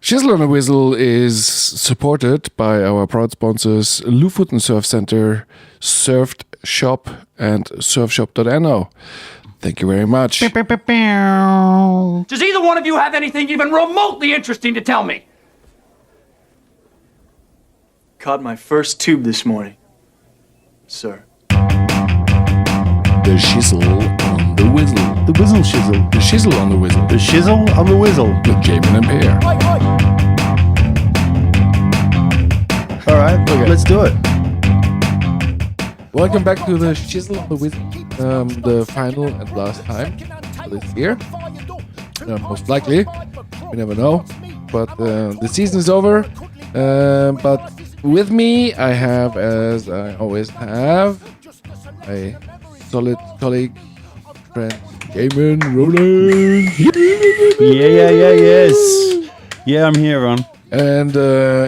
Shizzle on the Wizzle is supported by our proud sponsors Lofoten Surf Center, Surfed Shop, and surfshop.no. Thank you very much. Does either one of you have anything even remotely interesting to tell me? Caught my first tube this morning, sir. The Shizzle on the Wizzle. The Wizzle Shizzle. The Shizzle on the Wizzle. The Shizzle on the Wizzle. With Jaymin and Pear. All right, let's do it. Welcome back to the Shizzle on the Wizzle. The final and last time for this year. Most likely. We never know. But the season is over. But with me, I have, as I always have, a solid colleague, friend, Jaymin, Rowlands. Yes. Yeah, I'm here, Ron. And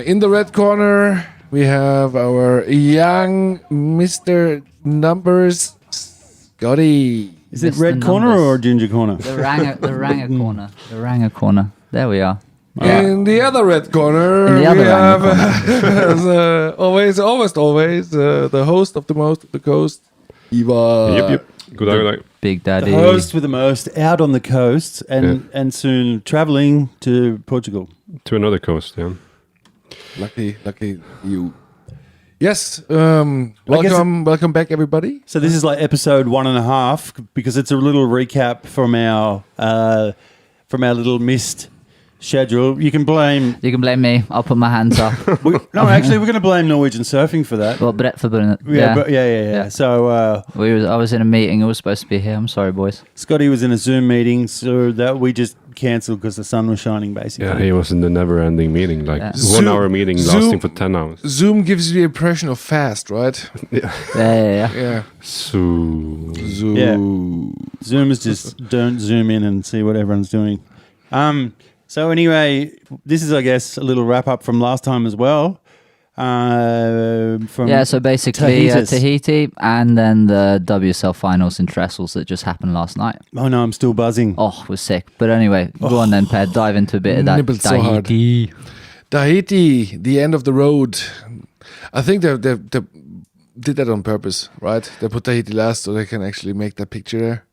in the red corner, we have our young Mr. Numbers, Scotty. Is it Mr. red corner Numbers. or ginger corner? The Ranger corner. The Ranger corner. There we are. In the other red corner, In the other we have, corner. almost always, the host of the most of the coast, Ivar. Yep. Good day. Big Daddy. The host with the most, out on the coast and soon traveling to Portugal. To another coast, yeah. Lucky you. Yes, welcome back, everybody. So this is like episode 1.5 because it's a little recap from our little missed schedule. You can blame. You can blame me. I'll put my hands up. Actually, we're going to blame Norwegian surfing for that. Well, Brett for doing it. Yeah. So I was in a meeting. I was supposed to be here. I'm sorry, boys. Scotty was in a Zoom meeting, so that we just cancelled because the sun was shining, basically. Yeah, he was in the never-ending meeting, like 1 hour meeting lasting for 10 hours. Zoom gives you the impression of fast, right? Yeah. So... Zoom. Yeah. Zoom is just don't zoom in and see what everyone's doing. So anyway, this is, I guess, a little wrap-up from last time as well. So basically Tahiti and then the WSL-finals in Trestles that just happened last night. Oh no, I'm still buzzing. Oh, it was sick. But anyway, go on then, Ped. Dive into a bit of that Nibbled so hard. Tahiti, the end of the road. I think they did that on purpose, right? They put Tahiti last so they can actually make that picture there.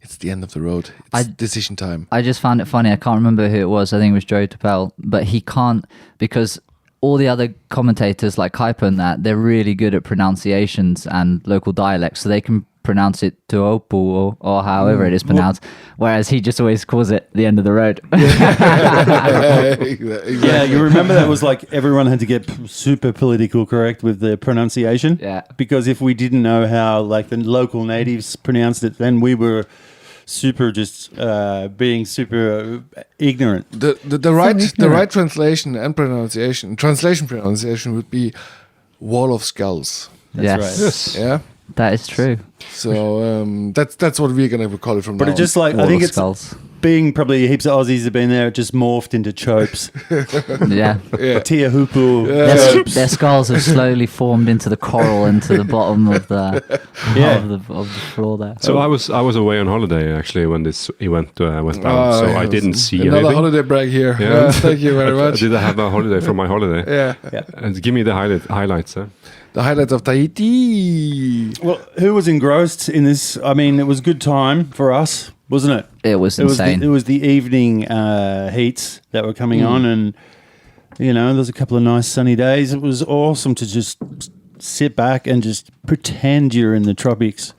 It's the end of the road. It's decision time. I just found it funny. I can't remember who it was. I think it was Joe Tapel. But he can't, because all the other commentators like Kuiper and that, they're really good at pronunciations and local dialects. So they can pronounce it Tuopu or however it is pronounced. Whereas he just always calls it the end of the road. Exactly. Yeah, you remember that was like everyone had to get super political correct with the pronunciation? Yeah. Because if we didn't know how like the local natives pronounced it, then we were super just being super ignorant. The right translation and pronunciation would be Wall of Skulls. Yes. Right. Yes. Yeah. That is true. So that's what we're gonna call it from now. But it just like, Wall I think of it's skulls. being probably heaps of Aussies have been there, it just morphed into chopes. Yeah. Tia Hoopu. Their skulls have slowly formed into the coral into the bottom of the of the floor there. So I was away on holiday actually when this event went down, so I didn't see another anything. holiday brag here. Yeah. Thank you very much. Did I have a holiday from my holiday? Yeah. And give me the highlights. The highlights of Tahiti. Well, who was engrossed in this? I mean, it was a good time for us, wasn't it? It was insane. It was the evening heats that were coming on, and there was a couple of nice sunny days. It was awesome to just sit back and just pretend you're in the tropics.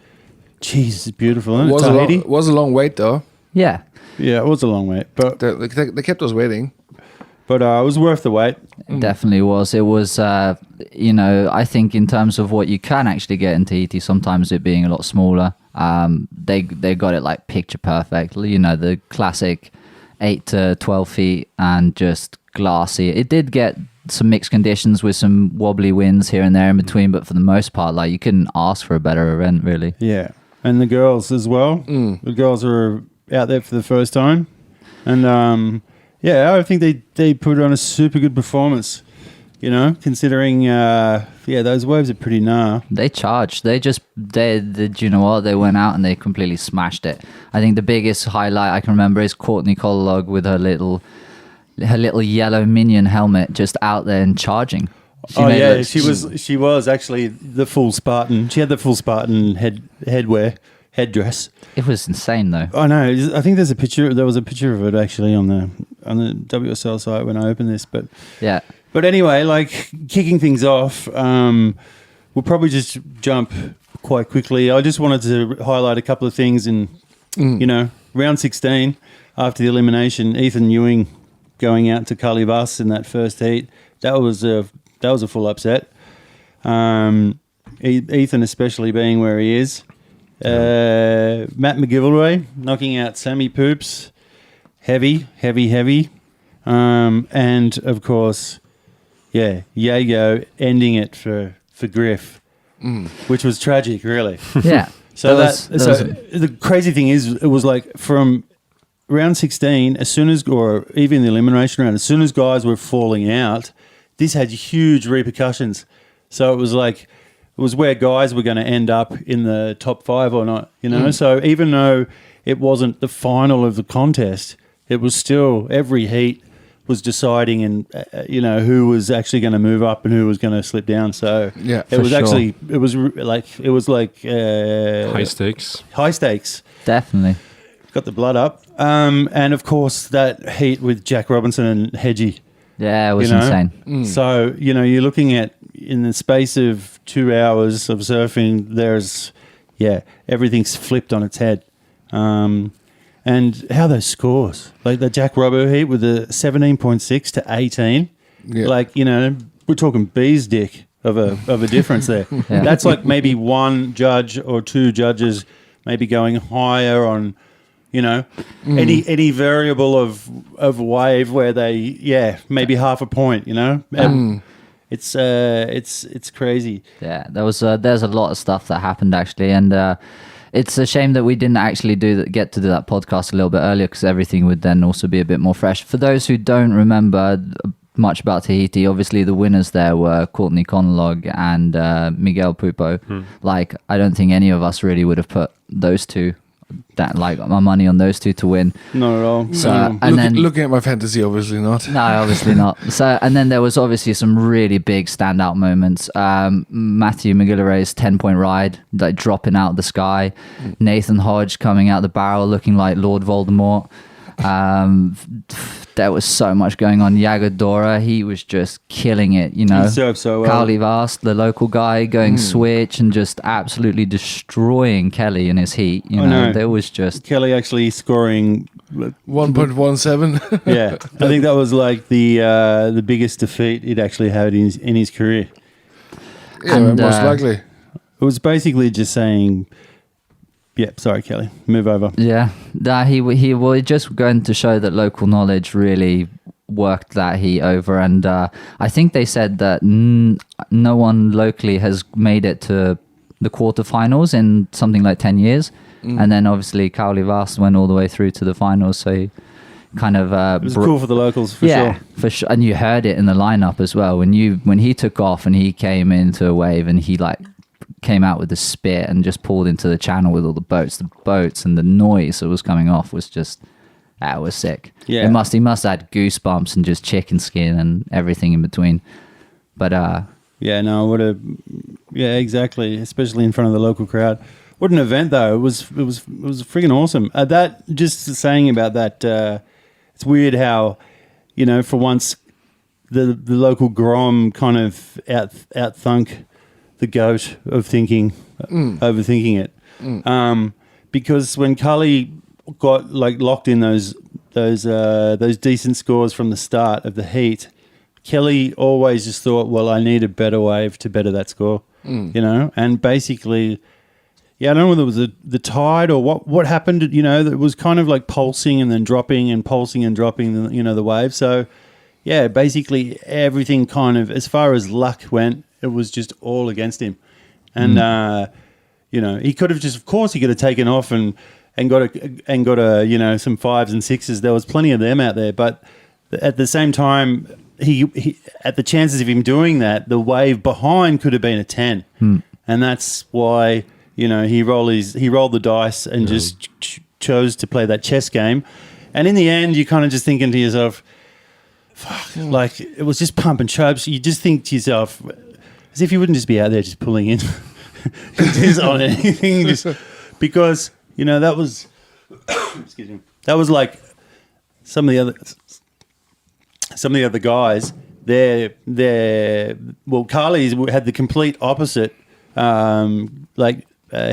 Jeez, it's beautiful, isn't it? Tahiti? Was a long wait though. Yeah. Yeah, it was a long wait, but They kept us waiting. it was worth the wait. It definitely was. It was, I think in terms of what you can actually get in Tahiti, sometimes it being a lot smaller, they got it like picture perfect. The classic 8 to 12 feet and just glassy. It did get some mixed conditions with some wobbly winds here and there in between, but for the most part, like you couldn't ask for a better event, really. Yeah, and the girls as well. The girls were out there for the first time, and I think they put on a super good performance. Considering those waves are pretty nah. They charged. They you know what? They went out and they completely smashed it. I think the biggest highlight I can remember is Courtney Collog with her little her little yellow minion helmet just out there and charging. She made it look- she was actually the full Spartan. She had the full Spartan headdress. It was insane though. I know. I think there's a picture. There was a picture of it actually on the WSL site when I opened this. But Yeah. But anyway, like kicking things off, we'll probably just jump quite quickly. I just wanted to highlight a couple of things in, round 16 after the elimination. Ethan Ewing going out to Carly Vass in that first heat. That was a full upset. Ethan especially being where he is. Matt McGilroy knocking out Sammy Poops. Heavy. And, of course, Yago ending it for Griff, which was tragic, really. Yeah. So the crazy thing is, it was like from round 16, or even the elimination round, as soon as guys were falling out, this had huge repercussions. So it was like, it was where guys were going to end up in the top 5 or not, So even though it wasn't the final of the contest, it was still every heat was deciding and who was actually going to move up and who was going to slip down. So it was like High stakes. High stakes. Definitely. Got the blood up. And of course that heat with Jack Robinson and Hedgie. Yeah, it was insane. So, you're looking at, in the space of 2 hours of surfing, there's, everything's flipped on its head. And how those scores, like the Jack Robbo heat with the 17.6 to 18, we're talking bee's dick of a difference there. Yeah. That's like maybe one judge or two judges maybe going higher on, any variable of wave where they, maybe half a point, It's crazy. Yeah, there's a lot of stuff that happened actually, and it's a shame that we didn't actually get to do that podcast a little bit earlier, because everything would then also be a bit more fresh. For those who don't remember much about Tahiti, obviously the winners there were Courtney Conlog and Miguel Pupo. Like, I don't think any of us really would have put those two, my money on those two to win. Not at all. So, No. and Looking at my fantasy, obviously not. No, obviously not. So, and then there was obviously some really big standout moments. Matthew McGillivray's 10-point ride, like dropping out of the sky. Nathan Hodge coming out the barrel looking like Lord Voldemort. There was so much going on. Yagodora, he was just killing it, He served so well. Carly Vast, the local guy, going switch and just absolutely destroying Kelly in his heat. There was just Kelly actually scoring 1.17. Yeah, I think that was like the biggest defeat he'd actually had in his career. Yeah, And, most likely. It was basically just saying, "Yeah, sorry, Kelly, move over." Yeah, he just going to show that local knowledge really worked that heat over, and I think they said that no one locally has made it to the quarterfinals in something like 10 years, and then obviously Kauli Vas went all the way through to the finals, so he kind of it was cool for the locals for sure. For sure, and you heard it in the lineup as well when he took off and he came into a wave and he came out with the spit and just pulled into the channel with all the boats and the noise that was coming off was just, that was sick. Yeah. He must have had goosebumps and just chicken skin and everything in between. But exactly, especially in front of the local crowd. What an event though. It was freaking awesome. That, just saying about that, it's weird how, for once the local Grom kind of out-thunk the goat of overthinking it. Because when Cully got locked in those decent scores from the start of the heat, Kelly always just thought, well, I need a better wave to better that score, and basically, I don't know whether it was the tide or what happened, it was kind of like pulsing and then dropping and pulsing and dropping, the wave. So basically everything kind of, as far as luck went, it was just all against him. And, he could have he could have taken off and got some 5s and 6s. There was plenty of them out there. But at the same time, he at the chances of him doing that, the wave behind could have been a 10. And that's why, he rolled the dice and just chose to play that chess game. And in the end, you're kind of just thinking to yourself, like it was just pump and chokes. You just think to yourself, as if you wouldn't just be out there just pulling in just on anything, just because that was excuse me, that was like some of the other guys. Carly's had the complete opposite,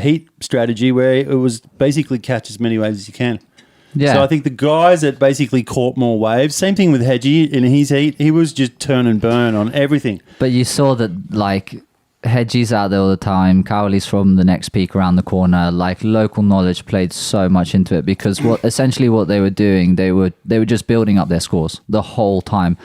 heat strategy where it was basically catch as many waves as you can. Yeah. So I think the guys that basically caught more waves, same thing with Hedgie in his heat, he was just turn and burn on everything. But you saw that, like, Hedgie's out there all the time, Cowley's from the next peak around the corner, like, local knowledge played so much into it because essentially what they were doing, they were just building up their scores the whole time.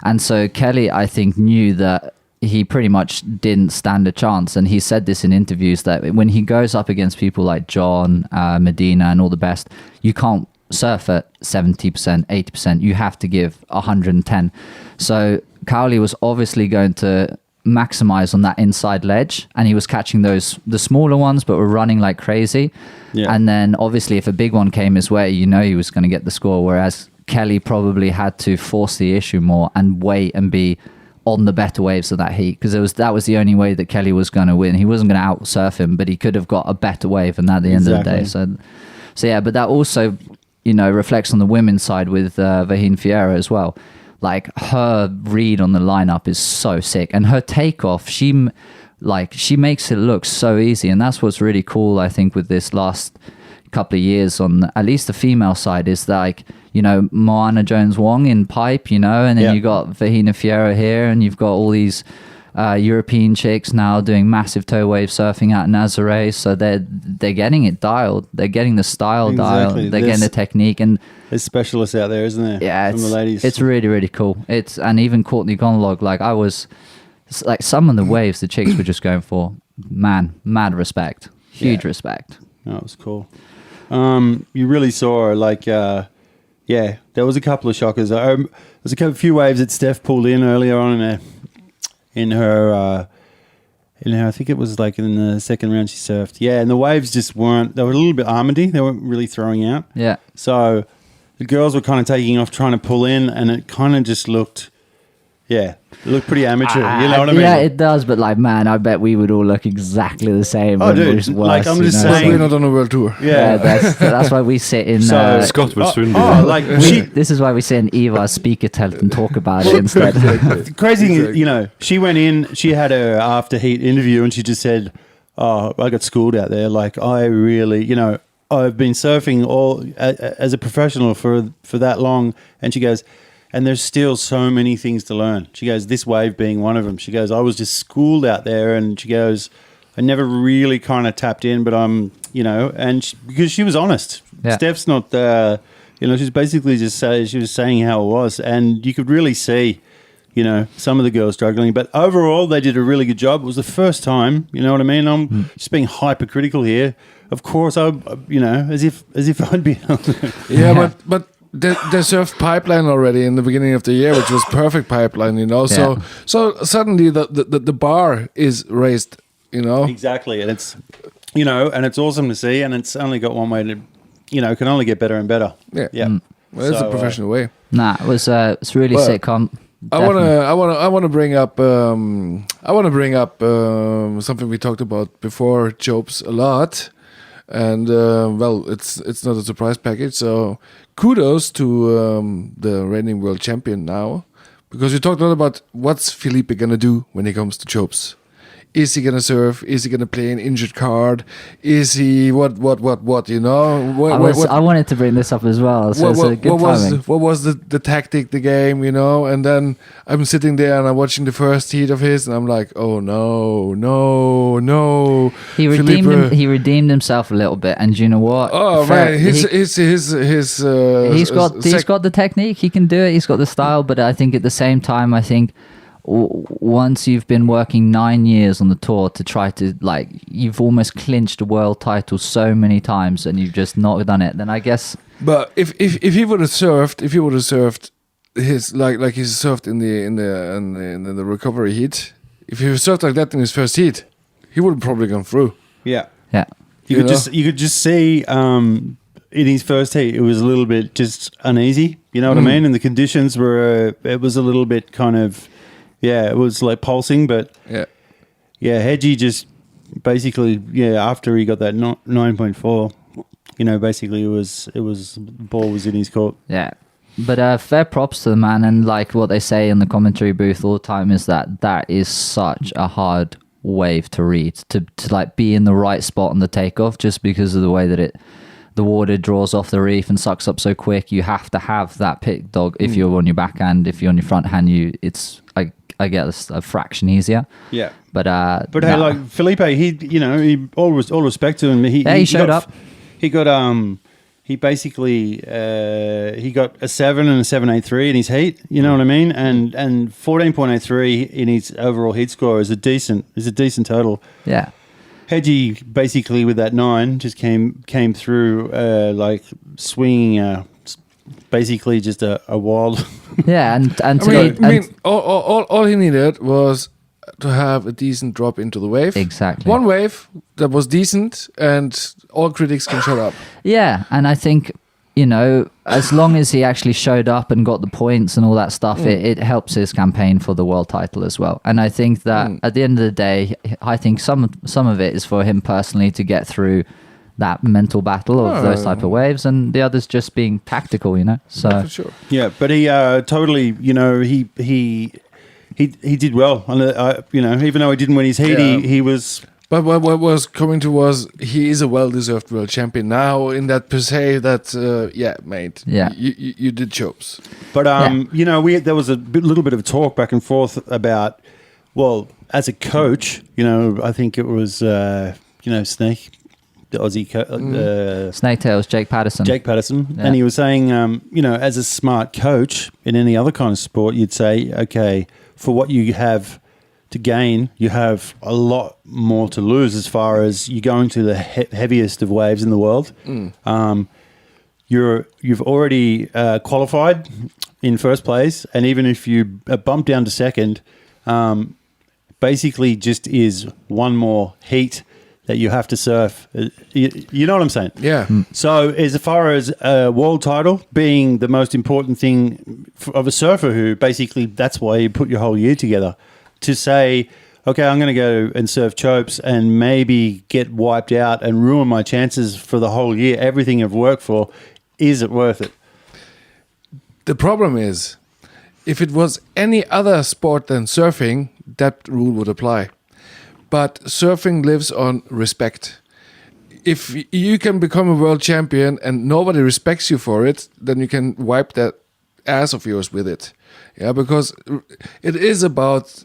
And so Kelly, I think, knew that he pretty much didn't stand a chance. And he said this in interviews that when he goes up against people like John, Medina and all the best, you can't surf at 70%, 80%. You have to give 110. So Cowley was obviously going to maximize on that inside ledge, and he was catching the smaller ones, but were running like crazy. Yeah. And then obviously if a big one came his way, he was going to get the score, whereas Kelly probably had to force the issue more and wait and be on the better waves of that heat, because that was the only way that Kelly was going to win. He wasn't going to out surf him, but he could have got a better wave, and at the end of the day. So yeah, but that also reflects on the women's side with Vahine Fierro as well. Like, her read on the lineup is so sick, and her takeoff, she makes it look so easy, and that's what's really cool, I think, with this last couple of years on at least the female side, is that, like, Moana Jones-Wong in pipe, and then you got Vahine Fierro here, and you've got all these European chicks now doing massive toe wave surfing out in Nazaré, so they're getting it dialed, they're getting the style dialed, they're getting the technique, and there's specialists out there, isn't there? Yeah, from the ladies. It's really, really cool. And even Courtney Gonlog, like some of the waves the chicks were just going for, mad respect, huge respect. That was cool. You really saw there was a couple of shockers. There's a few waves that Steph pulled in earlier on in her I think it was like in the second round she surfed. Yeah, and the waves just they were a little bit armady. They weren't really throwing out. Yeah. So the girls were kind of taking off, trying to pull in, and it kind of just looked, it looked pretty amateur. You know what I mean? Yeah, it does. But like, man, I bet we would all look exactly the same. Oh, dude, like I'm just saying, we're not on a world tour. Yeah, that's why we sit in. Scott would soon be. This is why we sit in Eva's spikertelt and talk about it instead. The crazy thing, she went in. She had her after heat interview, and she just said, "Oh, I got schooled out there. Like, I really, I've been surfing as a professional for that long," and she goes, and there's still so many things to learn. She goes, this wave being one of them. She goes, I was just schooled out there, and she goes, I never really kind of tapped in, but I'm, because she was honest. Yeah. Steph's not, she's basically just she was saying how it was, and you could really see, some of the girls struggling, but overall they did a really good job. It was the first time, you know what I mean? I'm just being hypercritical here. Of course, as if I'd be. Yeah, but. They surfed pipeline already in the beginning of the year, which was perfect pipeline, So suddenly the bar is raised, Exactly, and it's and it's awesome to see, and it's only got one way to, can only get better and better. Yeah. Well, that's a professional way. Nah, it's really sick. I want to bring up something we talked about before, Jobs a lot. And it's not a surprise package. So kudos to the reigning world champion now, because we talked a lot about what's Felipe gonna do when he comes to Jobs. Is he gonna surf? Is he gonna play an injured card? Is he what? I wanted to bring this up as well. So it's a good timing. What was the tactic, the game, And then I'm sitting there and I'm watching the first heat of his, and I'm like, oh no. He redeemed himself a little bit, and you know what? Oh man, he's got the technique. He can do it. He's got the style, but I think at the same time, once you've been working 9 years on the tour to try to, you've almost clinched a world title so many times and you've just not done it, then I guess. But if he would have surfed, his like he surfed in the recovery heat, if he surfed like that in his first heat, he would have probably gone through. Yeah. Yeah. You could just see in his first heat, it was a little bit just uneasy. You know what I mean? And the conditions were, it was a little bit kind of, it was like pulsing. But Hedgie just basically, after he got that 9.4, basically it was ball was in his court. Yeah. But fair props to the man, and like what they say in the commentary booth all the time is that is such a hard wave to read, to like be in the right spot on the takeoff, just because of the way that the water draws off the reef and sucks up so quick. You have to have that pit dog if you're on your backhand. If you're on your front hand, I guess a fraction easier. Yeah. But hey, like Felipe, he all respect to him. He showed up. He got he basically he got a 7 and a 7.83 in his heat. You know what I mean? And 14.83 in his overall heat score is a decent total. Yeah. Hedgie basically with that 9 just came through like swinging basically just a wild. Yeah, and all he needed was to have a decent drop into the wave. Exactly. One wave that was decent, and all critics can shut up. Yeah, and I think, as long as he actually showed up and got the points and all that stuff, it helps his campaign for the world title as well. And I think that at the end of the day, I think some of it is for him personally to get through that mental battle of those type of waves, and the others just being tactical, So for sure. Yeah, but he totally, he did well. And even though he didn't win his heat, he was. But what was coming to was he is a well-deserved world champion now. In that per se, that mate, you did chops. But there was a little bit of talk back and forth about, well, as a coach, I think it was Snake, the Aussie Snake Tails, Jake Patterson, and he was saying, as a smart coach in any other kind of sport, you'd say, okay, for what you have to gain, you have a lot more to lose as far as you go into the heaviest of waves in the world. You've already qualified in first place, and even if you bump down to second, basically just is one more heat that you have to surf. You know what I'm saying? Yeah. So as far as a world title being the most important thing of a surfer who basically that's why you put your whole year together, to say, okay, I'm going to go and surf chopes and maybe get wiped out and ruin my chances for the whole year, everything I've worked for, is it worth it? The problem is, if it was any other sport than surfing, that rule would apply. But surfing lives on respect. If you can become a world champion and nobody respects you for it, then you can wipe that ass of yours with it. Yeah, because it is about...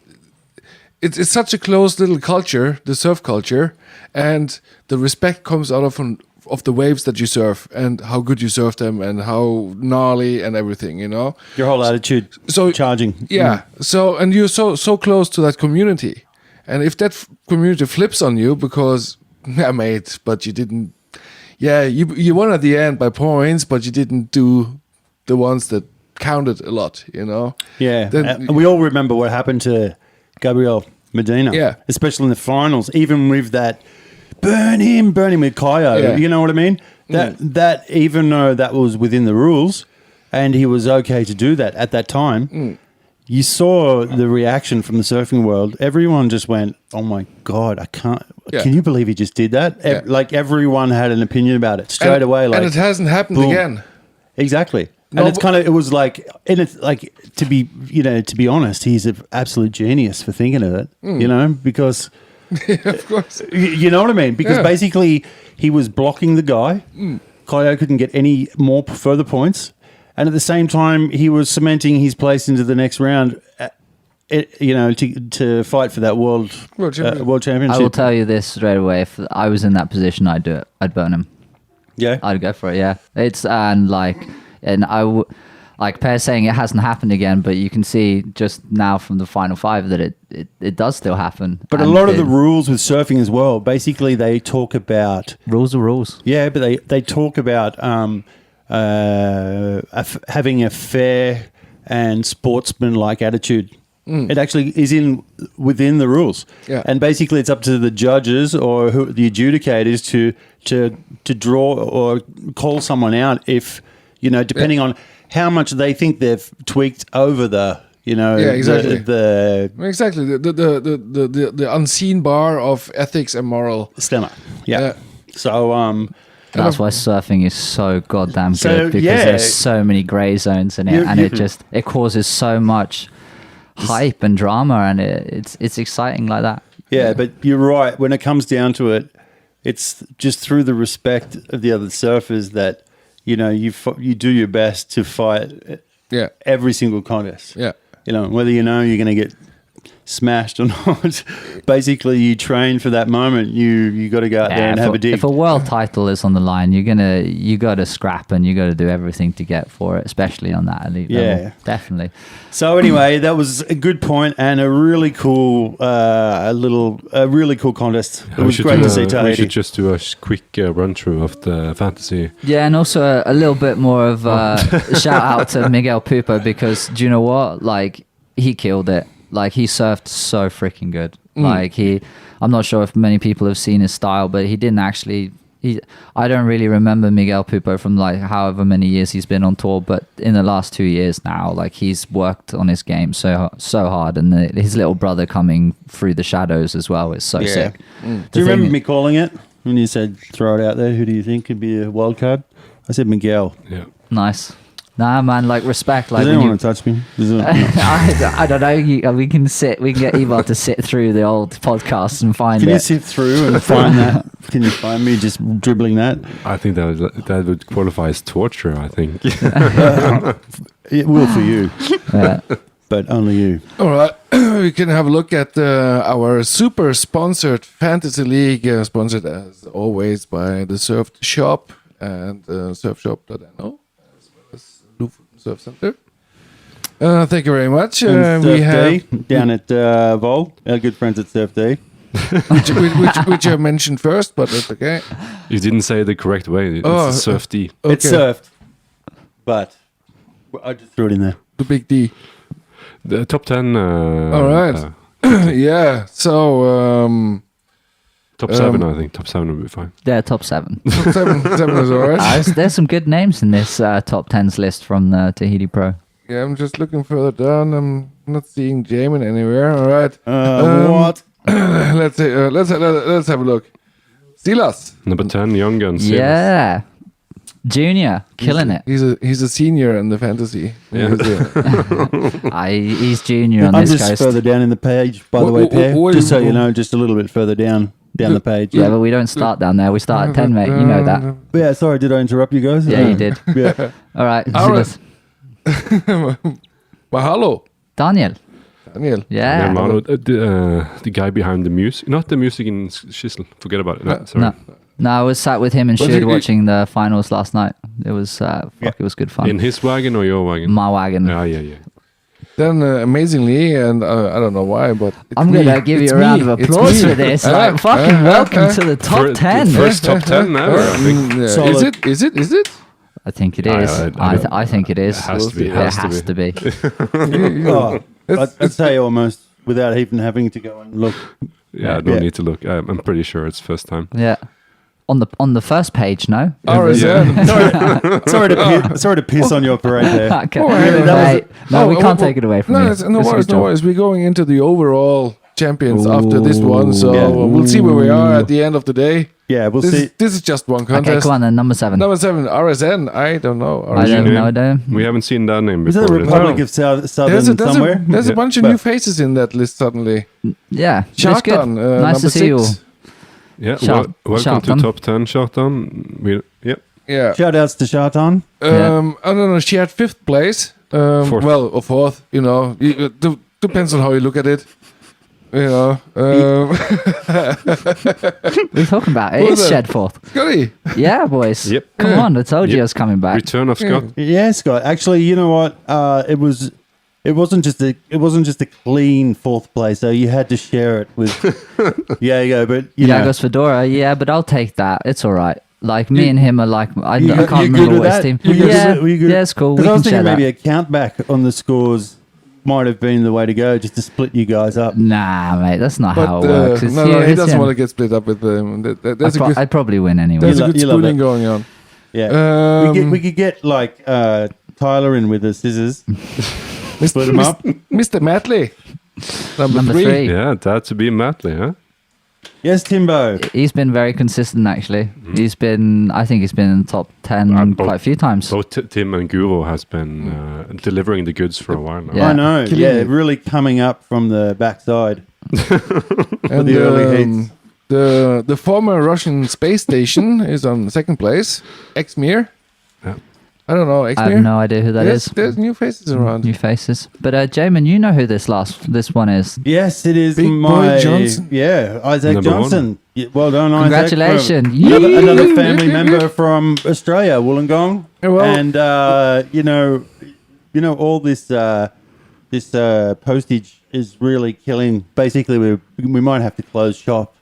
It's such a close little culture, the surf culture, and the respect comes out of the waves that you surf and how good you surf them and how gnarly and everything, Your whole attitude, charging. Yeah. So, and you're so close to that community. And if that community flips on you because, mate, but you didn't, you won at the end by points, but you didn't do the ones that counted a lot, Yeah. And we all remember what happened to Gabriel Medina, especially in the finals, even with that burn him with Kaio, you know what I mean? That even though that was within the rules and he was okay to do that at that time, you saw the reaction from the surfing world. Everyone just went, oh my God, I can't, can you believe he just did that? Like everyone had an opinion about it straight away. Like, and it hasn't happened again. Exactly. And it's kind of, it was like, and it's like, to be honest, he's an absolute genius for thinking of it, because, of course, you know what I mean? Because basically he was blocking the guy. Kaio couldn't get any more further points. And at the same time, he was cementing his place into the next round, to fight for that world championship. I will tell you this straight away. If I was in that position, I'd do it. I'd burn him. Yeah. I'd go for it, yeah. And like Per's saying it hasn't happened again, but you can see just now from the final 5 that it does still happen. But a lot of the rules with surfing as well, basically they talk about... Rules are rules. Yeah, but they talk about having a fair and sportsman-like attitude. It actually is within the rules. Yeah. And basically it's up to the judges or the adjudicators to to draw or call someone out if, depending on how much they think they've tweaked over the, exactly. the Exactly. The unseen bar of ethics and moral. stemmer. Yeah. So, That's why surfing is so goddamn So, good, because yeah. there's so many grey zones in it, and it causes so much hype and drama, and it's exciting like that. yeah, but you're right. When it comes down to it, it's just through the respect of the other surfers that, you do your best to fight Yeah. every single contest. Yeah. Whether you're going to get smashed or not. Basically, you train for that moment. You got to go out there and have a dig. If a world title is on the line, you got to scrap and you got to do everything to get for it, especially on that elite level. Definitely. So anyway, that was a good point and a really cool, really cool contest. It was great to see Tahiti. We should just do a quick run through of the fantasy. Yeah, and also a little bit more of a shout out to Miguel Pupo, because do you know what? Like, he killed it. Like, he surfed so freaking good. Like, I'm not sure if many people have seen his style, but he didn't actually. I don't really remember Miguel Pupo from like however many years he's been on tour, but in the last 2 years now, like, he's worked on his game so hard, and his little brother coming through the shadows as well is so sick. Do you remember me calling it when you said throw it out there? Who do you think could be a wild card? I said Miguel. Yeah. Nice. Nah, man, like, respect. Like, Does anyone want to touch me? I don't know. We can get Eva to sit through the old podcasts and find Can it. you sit through and find that? Can you find me just dribbling that? I think that would qualify as torture, I think. It will for you, but only you. All right, we can have a look at our super sponsored fantasy league, sponsored as always by the Surf Shop and surfshop.no, as well as Lofoten Surf Center. Thank you very much. And We Surf have D down at Vol, our good friends at Surf D. which I mentioned first, but that's okay. You didn't say the correct way. It's Surf D. Okay. It's surfed, but I just threw it in there. The big D. The top 10. All right. Yeah. So Top 7, I think. Top 7 would be fine. Yeah, top 7. top seven is all right. There's some good names in this top 10s list from the Tahiti Pro. Yeah, I'm just looking further down. I'm not seeing Jaymin anywhere. All right. What? Let's have a look. Silas. Number 10, Young Guns. Yeah. Junior, killing it. He's a senior in the fantasy. Yeah. He's junior on I'm this just coast. further down in the page, by the way, Per. Just so you know, just a little bit further down the page. Yeah, but we don't start down there. We start at 10, mate. You know that. Yeah, sorry, did I interrupt you guys? Yeah, you did. Yeah. All right. All right. Silas. Mahalo. Daniel. Yeah, Yeah. Mano, the guy behind the music. Not the music in Shizzle. Forget about it. No, sorry. No, I was sat with him and Was Shud it- watching the finals last night. It was it was good fun. In his wagon or your wagon? My wagon. Yeah. Then amazingly, and I don't know why, but it's I'm me. gonna give you It's a round me. of It's applause me. for this. Like, fucking welcome to the top 10. First top 10 ever, I think. Yeah. Solid. Is it? I think it Yeah, is. I I think it is. It has to be. It has to be. Oh, I'd say almost without even having to go and look. Yeah, no need to look. I'm pretty sure it's first time. Yeah. On the first page, no? RSN. Sorry to piss on your parade there. Okay. Oh, yeah, Mate, no, we can't take it away from no, you. it's- No It's a worries, good no job. worries. We're going into the overall champions after this one, so Yeah. we'll see where we are at the end of the day. Yeah, we'll see. This is just one Okay, contest. come on then, number 7. Number 7, RSN. I don't know. I don't Name? know. Though. We haven't seen that name Is that before. the this Republic time. of Southern somewhere? There's a Yeah. bunch of new faces in that list suddenly. Yeah, it's good. Shartan, Nice number to see you all. 6. Yeah, Shartan. welcome to top 10, Shartan. Yeah. Shout outs to Shartan. I don't know. She had 5th place. Fourth. Well, or 4th. You know, depends on how you look at it. You know. What are you talking about? It Who is is it? Shedforth. Scotty. Yeah, boys. Yep. Come on, I told you I was coming back. Return of Scott. Yeah, Scott. Actually, you know what? It wasn't just a clean 4th place. So you had to share it with Yago. But you know, Yagos Fedora, yeah, but I'll take that. It's all right. Like, me and him are like, I can't you good remember with what his that? team. You good with Yeah, it? Were you good? yeah, it's cool. We Because I can was share thinking that. maybe a count back on the scores might have been the way to go, just to split you guys up. Nah, mate, that's not But how it works. It's no, you, he it's doesn't him. want to get split up with them. There's a good, I'd probably win anyway. there's a You good love spooning it. going on. Yeah, we could get like Tyler in with the scissors, split them up. Mr. Matley, number three. 3. Yeah, that to be Matley, huh? Yes, Timbo. He's been very consistent, actually. I think he's been in the top 10 quite a few times. Both Tim and Guro has been delivering the goods for a while now. Yeah. I know. Killing Yeah, it. really coming up from the backside. And the early heats. the former Russian space station is on second place. Exmir. Yeah. I don't know. I Exmir. have no idea who that is. There's new faces around. New faces. But Jaymin, you know who this one is. Yes, it is Big my boy Johnson. Yeah, Isaac Number Johnson. Yeah, well done, Congratulations. Isaac. Another family member from Australia, Wollongong. Yeah, well- And you know, all this postage is really killing. Basically, we might have to close shop.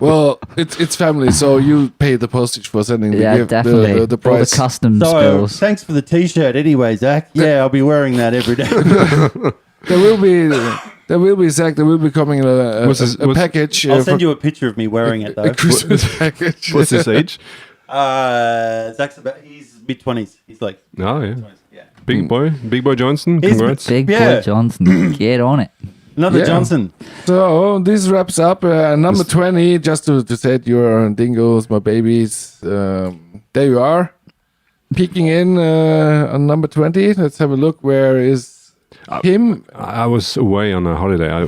Well, it's family, so you pay the postage for sending Yeah, the gift, definitely. the All the price. customs So bills. thanks for the T-shirt, anyway, Zach. Yeah, I'll be wearing that every day. There will be Zach. There will be coming a package. I'll send you a picture of me wearing it, though. a Christmas package. What's his age? Zach's he's mid-20s. He's like, Oh, yeah. yeah. Big boy Johnson. He's Congrats. Big Yeah. boy Johnson. Get on it. Another Yeah. Johnson. So this wraps up number 20. Just to say, your dingoes, my babies. There you are, peeking in on number 20. Let's have a look. Where is him? I was away on a holiday. I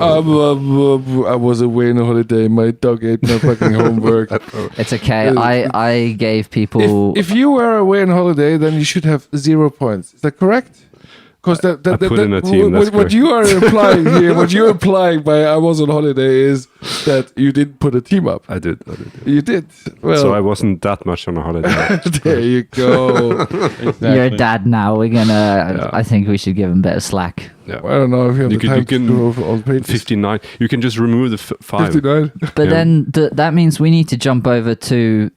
was away on a holiday. My dog ate my fucking homework. It's okay. I gave people. If you were away on holiday, then you should have 0 points. Is that correct? Because I put in a team, that's what correct. you are implying here, what you're implying by I was on holiday is that you didn't put a team up. I did. You did. Well, So I wasn't that much on a holiday. there you go. You're a dad now. We're gonna. I think we should give him a bit of slack. Yeah. I don't know if you have You the can- time you can- to go over all the pages. 59. You can just remove the 5. 59. But Yeah. then that means we need to jump over to.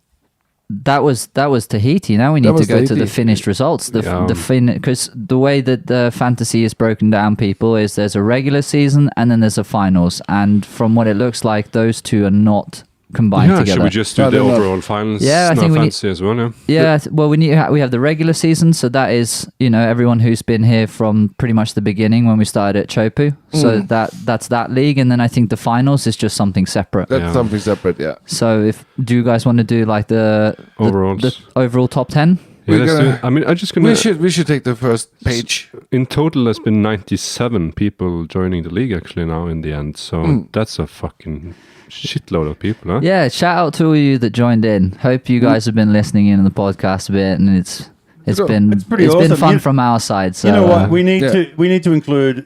That was Tahiti. Now we need to was go to Tahiti. the finished results. Yeah. Because the way that the fantasy is broken down, people, is there's a regular season and then there's a finals. And from what it looks like, those two are not combined Yeah, together. should we just do No, the they're not. overall finals? Yeah, I now think we need- fancy as well, yeah? Yeah, well, we have the regular season, so that is everyone who's been here from pretty much the beginning when we started at Chopu. So that's that league, and then I think the finals is just something separate. That's Yeah. something separate, yeah. So do you guys want to do like the Overalls. overall top 10? Yeah, We're let's gonna- do it. I mean, I'm just gonna. We should take the first page. In total, there's been 97 people joining the league actually now in the end. So that's a fucking shitload of people, huh? Yeah, shout out to all you that joined in. Hope you guys have been listening in on the podcast a bit, and it's So, been it's pretty been awesome. fun You- from our side. So You know what? We need yeah. to include.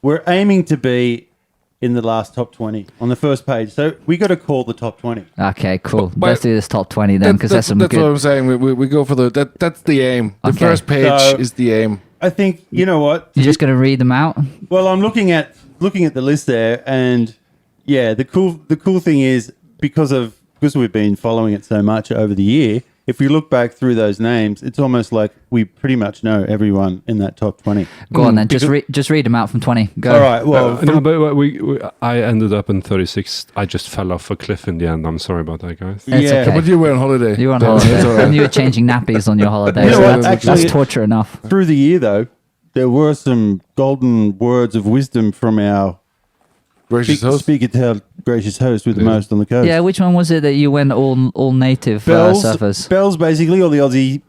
We're aiming to be in the last top 20 on the first page. So we got to call the top 20. Okay, cool. But- Let's do this top 20 then, because there's some that's what good. I'm saying. We go for that's the aim. The Okay. first page So- is the aim. I think you know what. You're just gonna read them out. Well, I'm looking at the list there, and yeah, the cool thing is because we've been following it so much over the year. If we look back through those names, it's almost like we pretty much know everyone in that top 20. Go on then. Just read them out from 20. Go. All right. Well, No, but I ended up in 36. I just fell off a cliff in the end. I'm sorry about that, guys. It's yeah. okay. But you were on holiday. You were on So holiday, it's all right. and you were changing nappies on your holiday. You know so what? that's Actually- torture enough. Through the year, though, there were some golden words of wisdom from our Gracious host. spikertelt gracious host with the most on the coast. Yeah, which one was it that you went all native surfers? Bells, basically, or the Aussie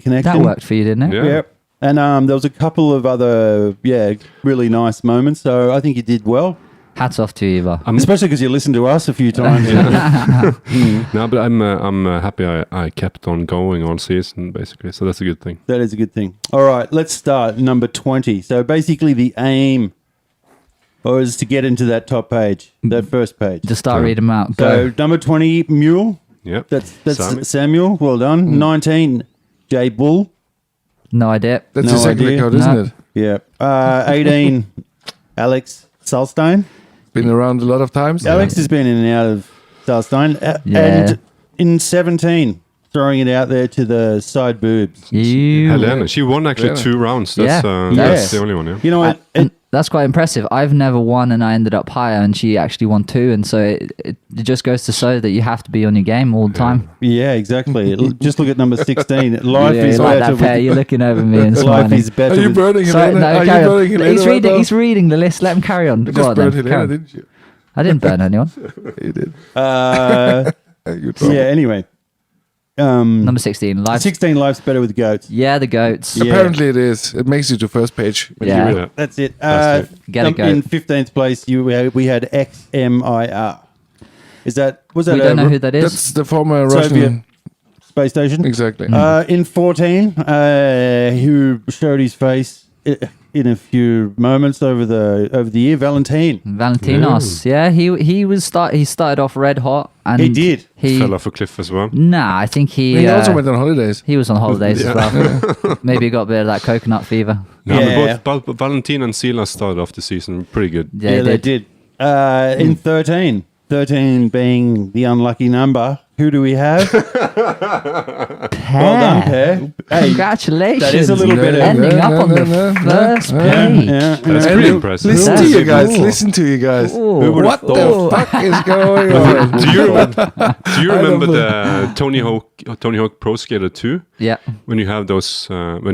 connection. That worked for you, didn't it? Yeah. Yep. And there was a couple of other, really nice moments. So I think you did well, Hats off to you, Eva. especially because you listened to us a few times. No, but I'm happy I kept on going all season, basically. So that's a good thing. That is a good thing. All right, let's start. Number 20. So basically the aim was to get into that top page, that first page. Just start reading them out. So Go. number 20, Mule. Yeah. That's Sam. Samuel. Well done. 19, J Bull. No idea. That's No his second idea. record, isn't No. it? Yeah. 18, Alex Salstein. Been around a lot of times. Alex has been in and out of Salstein. Yeah. And in 17, throwing it out there to the side boobs. Helena, she won actually 2 rounds. That's, Yeah. that's the only one, yeah. You know what? And that's quite impressive. I've never won, and I ended up higher, and she actually won 2. And so it just goes to show that you have to be on your game all the time. Yeah, exactly. Just look at number 16. Life Yeah, is like better. that pair. You're looking over me and Life smiling. is better. Are you with- burning Sorry, Helena? no, Are carry you on. burning Helena He's right now? he's reading the list. Let him carry on. You Go just on burned then. Helena, Carry on. didn't you? I didn't burn anyone. You did. Uh, You yeah, anyway. Number 16. Life. 16 Life's better with goats. Yeah, the goats. Yeah. Apparently it is. It makes you to first page. when Yeah. you read it. That's it. That's it. Get a goat. In 15th place, we had XMIR. Was that We don't know who that is. That's the former Soviet Russian. space station? Exactly. In 14, who showed his face in a few moments over the year, Valentine. Valentinos. Yeah, he started off red hot, and He did. He Fell off a cliff as well. Nah, I think he also went on holidays. he was on holidays as well. Maybe he got a bit of that coconut fever. No, Yeah. but both Valentin and Silas started off the season pretty good. Yeah, They did. In 13 being the unlucky number, who do we have? Well done, Pear. Hey, Congratulations. that is a little bit of- ending up on the no, first no. page. yeah, That's yeah. pretty impressive. Listen That's to you guys. cool. Listen to you guys. Ooh. What the fuck is going on? Do you remember don't the Tony Hawk Pro Skater 2? Yeah. When you have those,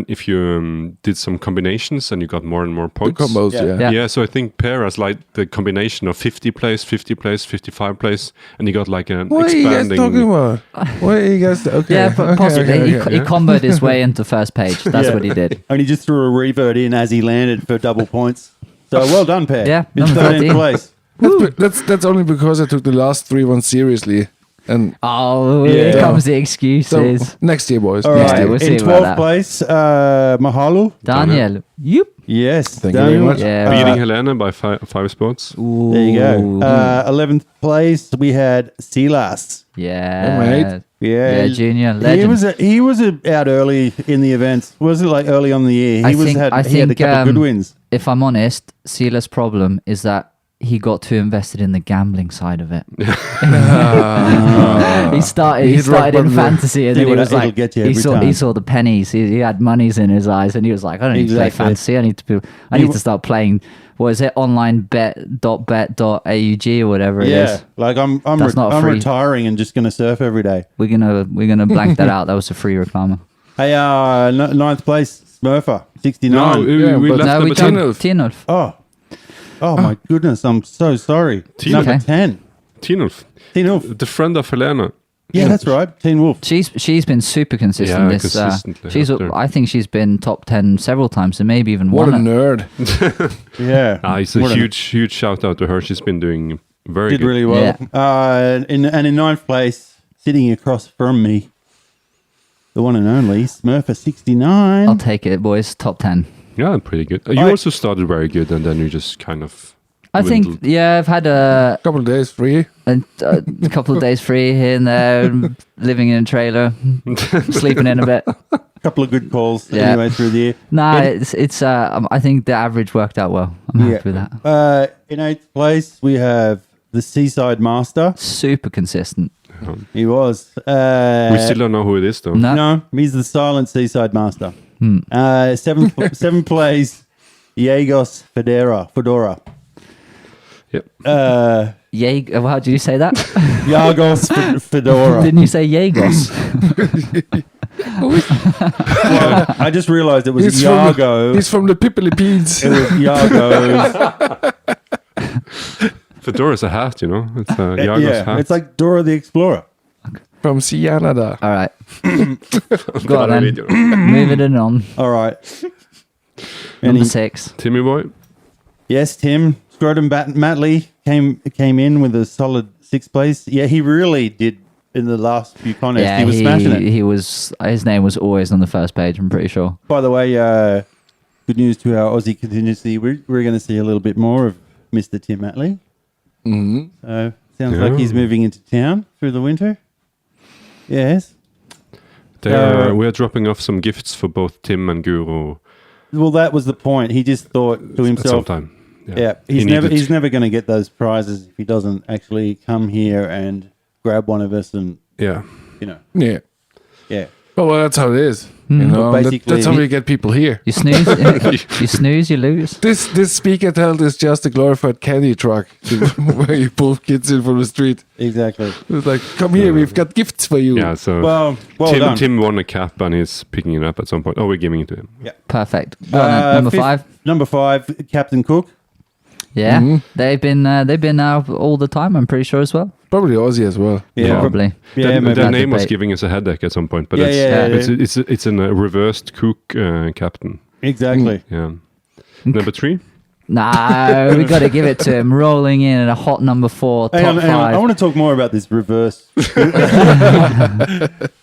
if you did some combinations and you got more and more The points. combos, Yeah. yeah. Yeah, so I think Per has like the combination of 50 plays, 55 plays, and he got like an What are you guys expanding. talking about? What are you guys? Okay. Yeah, but possibly. okay. He comboed his way into first page. That's Yeah. what he did. And he just threw a revert in as he landed for double points. So well done, Pear. Yeah, in number 13th 13. place. That's only because I took the last 3 ones seriously. And Oh, Yeah. here comes the so excuses. next year, boys. All next right, year. we'll see in about 12th that. place, Mahalo. Daniel. Yep. Yes, Thank you very Daniel. much. Yeah. Beating Helena by 5 spots. There you go. 11th place, we had Silas. Yeah. mate. Yeah, Junior. He Legend. was out early in the events. Was it like early on in the year? He I was think- had I he had a think, couple of good wins. If I'm honest, Sila's problem is that he got too invested in the gambling side of it. He started He hit rock in bottom there. fantasy, and See then he what was it'll like, get you he every saw time. the pennies. He had monies in his eyes, and he was like, I don't need to play Exactly. fantasy. I need to start playing. What is it? Online bet.bet.aug or whatever it Yeah, is. like I'm That's not I'm free. retiring and just gonna surf every day. We're gonna blank that out. That was a free reclama. Hey, 9th place, Smurfer, 69. No, we but- left No, number we 10. took Tinulf. Oh my goodness, I'm so sorry. Teen- Number Okay. 10, Tinulf, Teen Wolf. the friend of Helena. Yeah, that's right, Teen Wolf. She's been super consistent. Yeah, this consistently she's up there. I think she's been top 10 several times, and maybe even What a won it. nerd. Yeah, It's a What huge shout out to her. She's been doing very did good. really well. Yeah. In 9th place, sitting across from me, the one and only Smurfer 69. I'll take it, boys. Top 10. Yeah, pretty good. You also started very good, and then you just kind of. I think, dwindled. yeah, I've had a Couple of days free. couple of days free here and there, living in a trailer, sleeping in a bit. Couple of good calls Yeah. anyway through the year. Nah, it's. I think the average worked out well. I'm happy with that. In 8th place, we have the Seaside Master. Super consistent. He was. We still don't know who it is, though. No, No, he's the silent Seaside Master. Seventh place, Yegos Fedora. Yep. How did you say that? Yagos Fedora. Didn't you say Yegos? I just realized it was He's Yago. He's from the Philippines. It was Yago's. Fedora's a hat, you know. It's a Yago's Yeah, hat. it's like Dora the Explorer. From Canada. All right. Go on Got a then. video. Moving it on. All right. Number Any- 6. Timmy boy. Yes, Tim. Scrotum Matley came in with a solid 6th place. Yeah, he really did in the last few contests. Yeah, he was smashing it. he was. His name was always on the first page. I'm pretty sure. By the way, good news to our Aussie contingency. We're going to see a little bit more of Mr. Tim Matley. Mm-hmm. Sounds like he's moving into town through the winter. Yes. We are dropping off some gifts for both Tim and Guru Well, that was the point. He just thought to at some himself, time. yeah, He he's never going to get those prizes if he doesn't actually come here and grab one of us and, Yeah. you know. Yeah. Yeah. Oh, well, that's how it is. You know, basically- that's how we get people here. You snooze, you snooze, you lose. This spikertelt is just a glorified caddy truck where you pull kids in from the street. Exactly. It's like, come here, we've got gifts for you. Yeah, so Well Tim, done. Tim won a cap and he's picking it up at some point. Oh, we're giving it to him. Perfect. Go on then, number 5. Number 5, Captain Cook. Yeah, they've been out all the time. I'm pretty sure as well. Probably Aussie as well. Yeah, Probably. Yeah, maybe. Their name was debate. giving us a headache at some point, but Yeah, it's a reversed Cook captain. Exactly. Yeah. Number 3? No, we got to give it to him. Rolling in at a hot number 4, top Hang on, 5. I want to talk more about this reverse.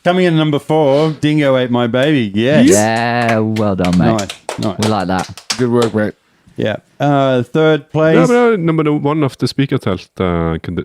Coming in number 4, Dingo ate my baby. Yes. Yeah, well done, mate. Nice. We like that. Good work, mate. Yeah. Third place. No, number 1 of the spikertelt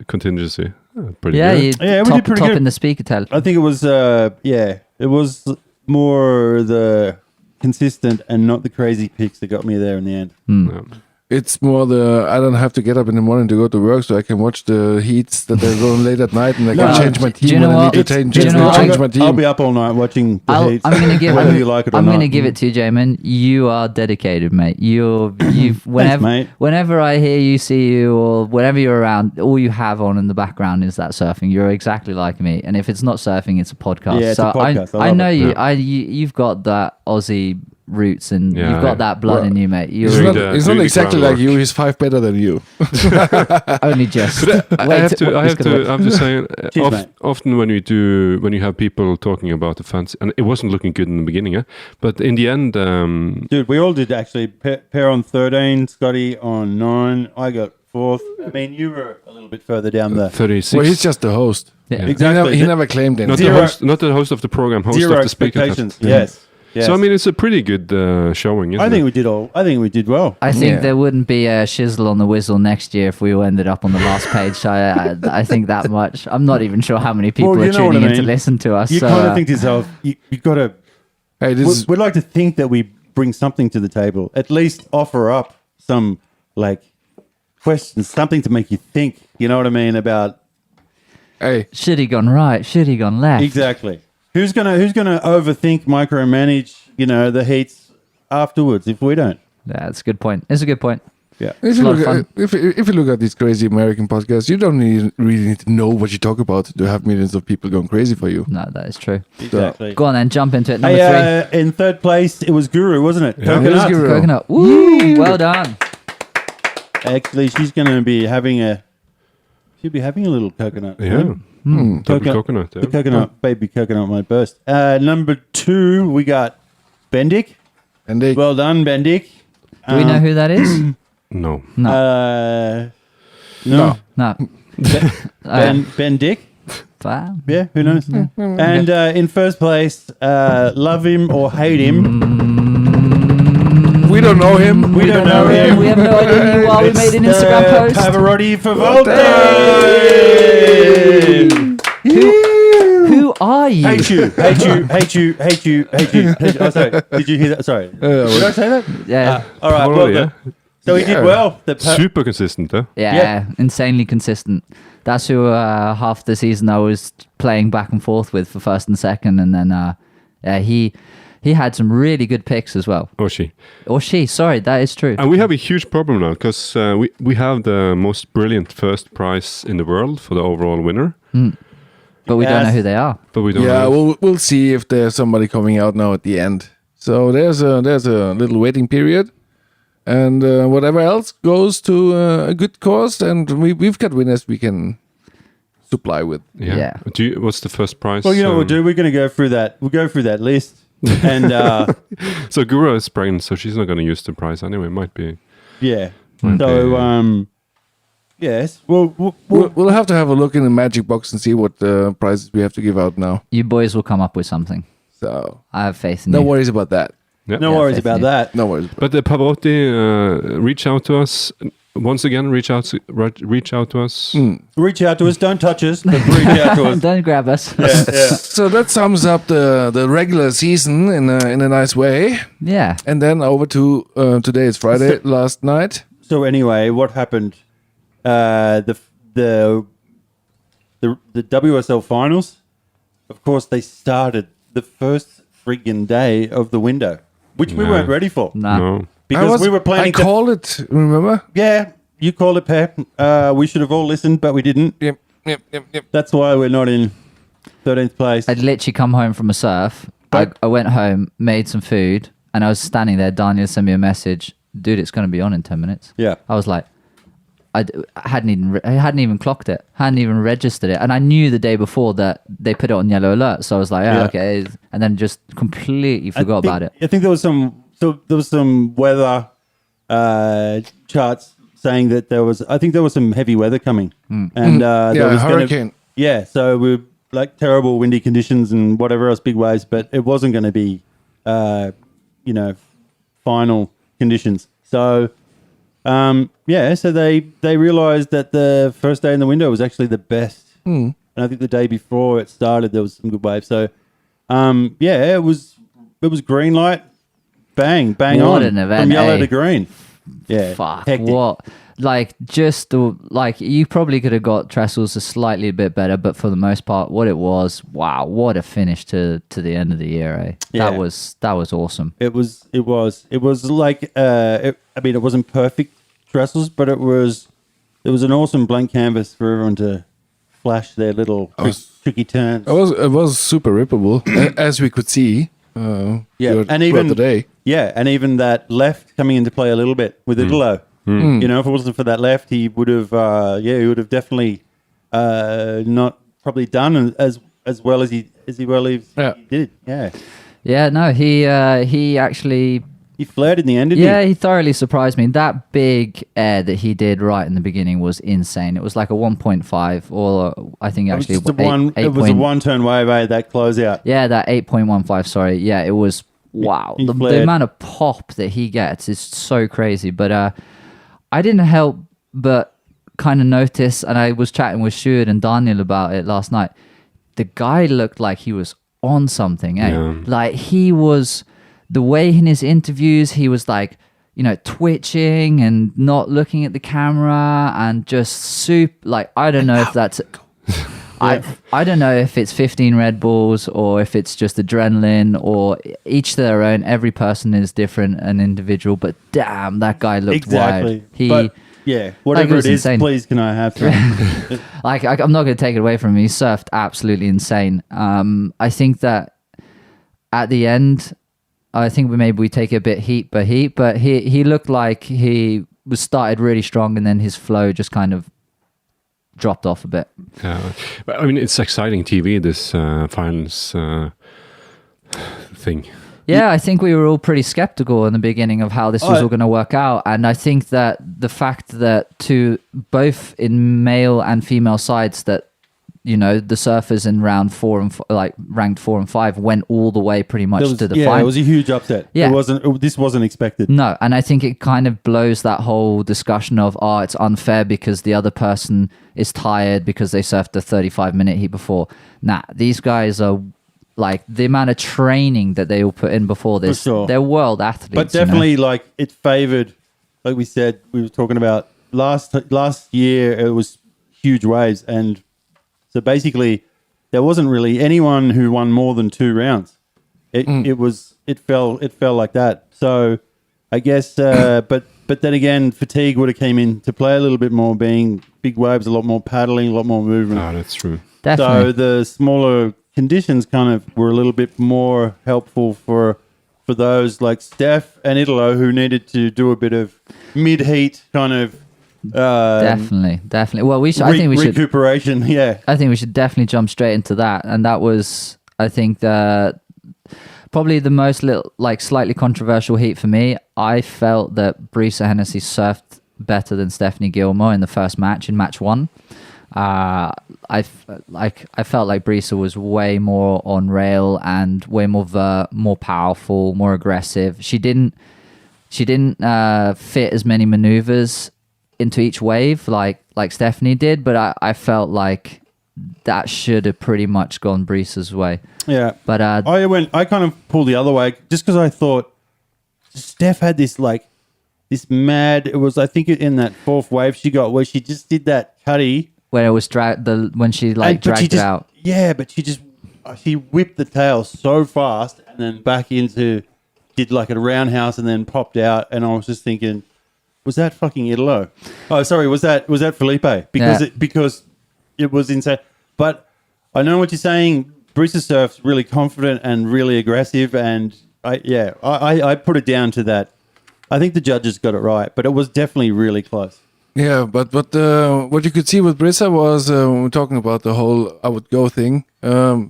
contingency. Pretty Yeah, good. you Yeah, we top, did pretty top good. in the speaker tell. I think it was, it was more the consistent and not the crazy picks that got me there in the end. Yeah. It's more I don't have to get up in the morning to go to work, so I can watch the heats that are going late at night, and I can change my do you team know when I what? need to change, Do you know what? change my team. I'll be up all night watching the heats. I'm gonna give. whether you like it or I'm not. gonna give it to you, Jaymin. You are dedicated, mate. You've whenever mate. whenever I hear you, see you, or whenever you're around, all you have on in the background is that surfing. You're exactly like me. And if it's not surfing, it's a podcast. Yeah, it's a podcast. I I love know it. you. Yeah. You've got that Aussie roots, and Yeah, you've got yeah. that blood in you, mate. He's You're Doing not the exactly like groundwork. you. He's 5 better than you. only just. I have to say, Cheers, mate. often when you have people talking about the fans, and it wasn't looking good in the beginning, but in the end, Dude, we all did actually. Pair on 13, Scotty on 9. I got 4th. I mean, you were a little bit further down the... 36. Well, he's just the host. Yeah. Exactly. He never claimed not anything. the host of the program, host Zero of the speaker. expectations. Yes. So I mean, it's a pretty good showing. Isn't I think it? we did well. I think Yeah. there wouldn't be a Shizzle on the Wizzle next year if we all ended up on the last page. I think that much. I'm not even sure how many people Well, are you know what tuning I in to mean. listen to us. You so, kind of think to yourself, you got to... Hey, this We'd like to think that we bring something to the table. At least offer up some, like, questions, something to make you think. You know what I mean? About... hey, should he gone right? Should he gone left? Exactly. Who's gonna overthink, micromanage, the heats afterwards if we don't? Yeah, that's a good point. It's a good point. Yeah. if a you, lot look of at, if you look at these crazy American podcasts, you don't really need to know what you talk about to have millions of people going crazy for you. No, that is true. Exactly. Go on then, jump into it. Number Hey, in third place, it was Guru, wasn't it? Yeah. It was Coconut. Guru. three. Coconut. Woo! Well done. Actually, she's going to be having she'll be having a little coconut. Yeah. Double coconut. The coconut, baby coconut might burst. Number 2, we got Bendik. And they Well done, Bendik. Do we know who that is? No. No. No. No. Bendik. Wow. Yeah, who knows? And in first place, love him or hate him. we don't know him. We don't know him. We have no idea who you are. We made an Instagram post. Pavarotti for Volte. Who are you? Hate you. Oh, sorry. Did you hear that? Sorry. Did I say that? Yeah. All right. Well, Well, yeah. so he did well. Super consistent, huh? Yeah, insanely consistent. That's who half the season I was playing back and forth with for first and second, and then he had some really good picks as well. Or she. Or she, sorry, that is true. And we have a huge problem now because we have the most brilliant first prize in the world for the overall winner, But we don't know Yes. who they are. but we don't Yeah, know. we'll see if there's somebody coming out now at the end. So there's a little waiting period, and whatever else goes to a good cause, and we've got winners we can supply with. Yeah. What's the first prize? Well, you know what we'll do? We're going to go through that. We'll go through that list. And So Gura is pregnant, so she's not going to use the prize anyway. Might be. yeah. Might So, be. yes. We'll have to have a look in the magic box and see what prizes we have to give out now. You boys will come up with something. So I have faith in no you. worries about that. Yeah. No worries about that. No worries. But the Pavarotti, reach out to us once again. Reach out to us. Reach out to us. Don't touch us, but reach out to us. Don't grab us. So that sums up the regular season in a nice way. Yeah. And then over to today is Friday. Last night. So anyway, what happened? The WSL finals. Of course, they started the first friggin' day of the window, which we No. weren't ready for. No. Because we were planning I called it, remember? Yeah, you called it, Pep. We should have all listened, but we didn't. Yep. That's why we're not in 13th place. I'd literally come home from a surf. I went home, made some food, and I was standing there. Daniel sent me a message. Dude, it's going to be on in 10 minutes. Yeah. I was like, I hadn't even clocked it, hadn't even registered it, and I knew the day before that they put it on yellow alert. So I was like, Yeah. okay, and then just completely forgot about it. I think there was some weather charts saying that there was some heavy weather coming, and there was hurricane. So we like terrible windy conditions and whatever else, big waves, but it wasn't going to be, final conditions. So. So they realized that the first day in the window was actually the best. And I think the day before it started, there was some good waves. So, it was green light, bang What on. an event, From yellow eh? to green. Yeah. Fuck, hectic. what? You probably could have got Trestles a slightly bit better, but for the most part, what it was, wow, what a finish to the end of the year, eh? Yeah. That was awesome. It was like, it wasn't perfect Trestles, but it was an awesome blank canvas for everyone to flash their little tricky turns. It was super rippable, as we could see. and throughout even the day. Yeah, and even that left coming into play a little bit with Idolo. If it wasn't for that left, he would have definitely not probably done as well as he did. Yeah. Yeah, no, he actually. He flared in the end, didn't Yeah, he? he thoroughly surprised me. That big air that he did right in the beginning was insane. It was like a 1.5, or I think actually It was a one-turn wave, that closeout. Yeah, that 8.15. Sorry, yeah, it was wow. He The flared. amount of pop that he gets is so crazy. But I didn't help but kind of notice, and I was chatting with Sjoerd and Daniel about it last night. The guy looked like he was on something. Yeah. Like he was. The way in his interviews, he was like, twitching and not looking at the camera and just I don't know if that's, I don't know if it's 15 Red Bulls or if it's just adrenaline or each to their own. Every person is different and individual, but damn, that guy looked Exactly. wild. Whatever was it is, insane. please can I have some? I'm not going to take it away from him. He surfed absolutely insane. I think that at the end, I think we take it a bit heat by heat, but he looked like he was started really strong and then his flow just kind of dropped off a bit. But I mean, it's exciting TV, this finals thing. Yeah, I think we were all pretty skeptical in the beginning of how this was all going to work out. And I think that the fact that both in male and female sides that, the surfers in round 4 and ranked 4 and 5 went all the way pretty much to the final. It was a huge upset. Yeah. This wasn't expected. No, and I think it kind of blows that whole discussion of, it's unfair because the other person is tired because they surfed the 35-minute heat before. Nah, these guys are like the amount of training that they all put in before this. For sure. They're world athletes. But definitely, it favored, like we said, we were talking about last year, it was huge waves. And so basically, there wasn't really anyone who won more than 2 rounds. It fell like that. So I guess, but then again, fatigue would have came into play a little bit more, being big waves, a lot more paddling, a lot more movement. Oh, that's true. Definitely. So the smaller conditions kind of were a little bit more helpful for those like Steph and Italo who needed to do a bit of mid-heat kind of definitely. Well, I think we should recuperation. Yeah, I think we should definitely jump straight into that, and that was, I think, probably the most slightly controversial heat for me. I felt that Brisa Hennessy surfed better than Stephanie Gilmore in the first match, in match 1. I felt like Brisa was way more on rail and way more powerful, more aggressive. She didn't fit as many maneuvers into each wave like Stephanie did, but I felt like that should have pretty much gone Brisa's way. yeah. But I kind of pulled the other way just because I thought Steph had this mad. It was, I think, in that 4th wave she got where she just did that cutty when it was when she dragged it out. Yeah, but she just she whipped the tail so fast and then back into, did like a roundhouse and then popped out. And I was just thinking, was that fucking Italo? Oh, sorry, was that Felipe? Because it was insane. But I know what you're saying. Bruce's surf's really confident and really aggressive, and I put it down to that. I think the judges got it right, but it was definitely really close. Yeah, but what you could see with Brisa was when we're talking about the whole I would go thing.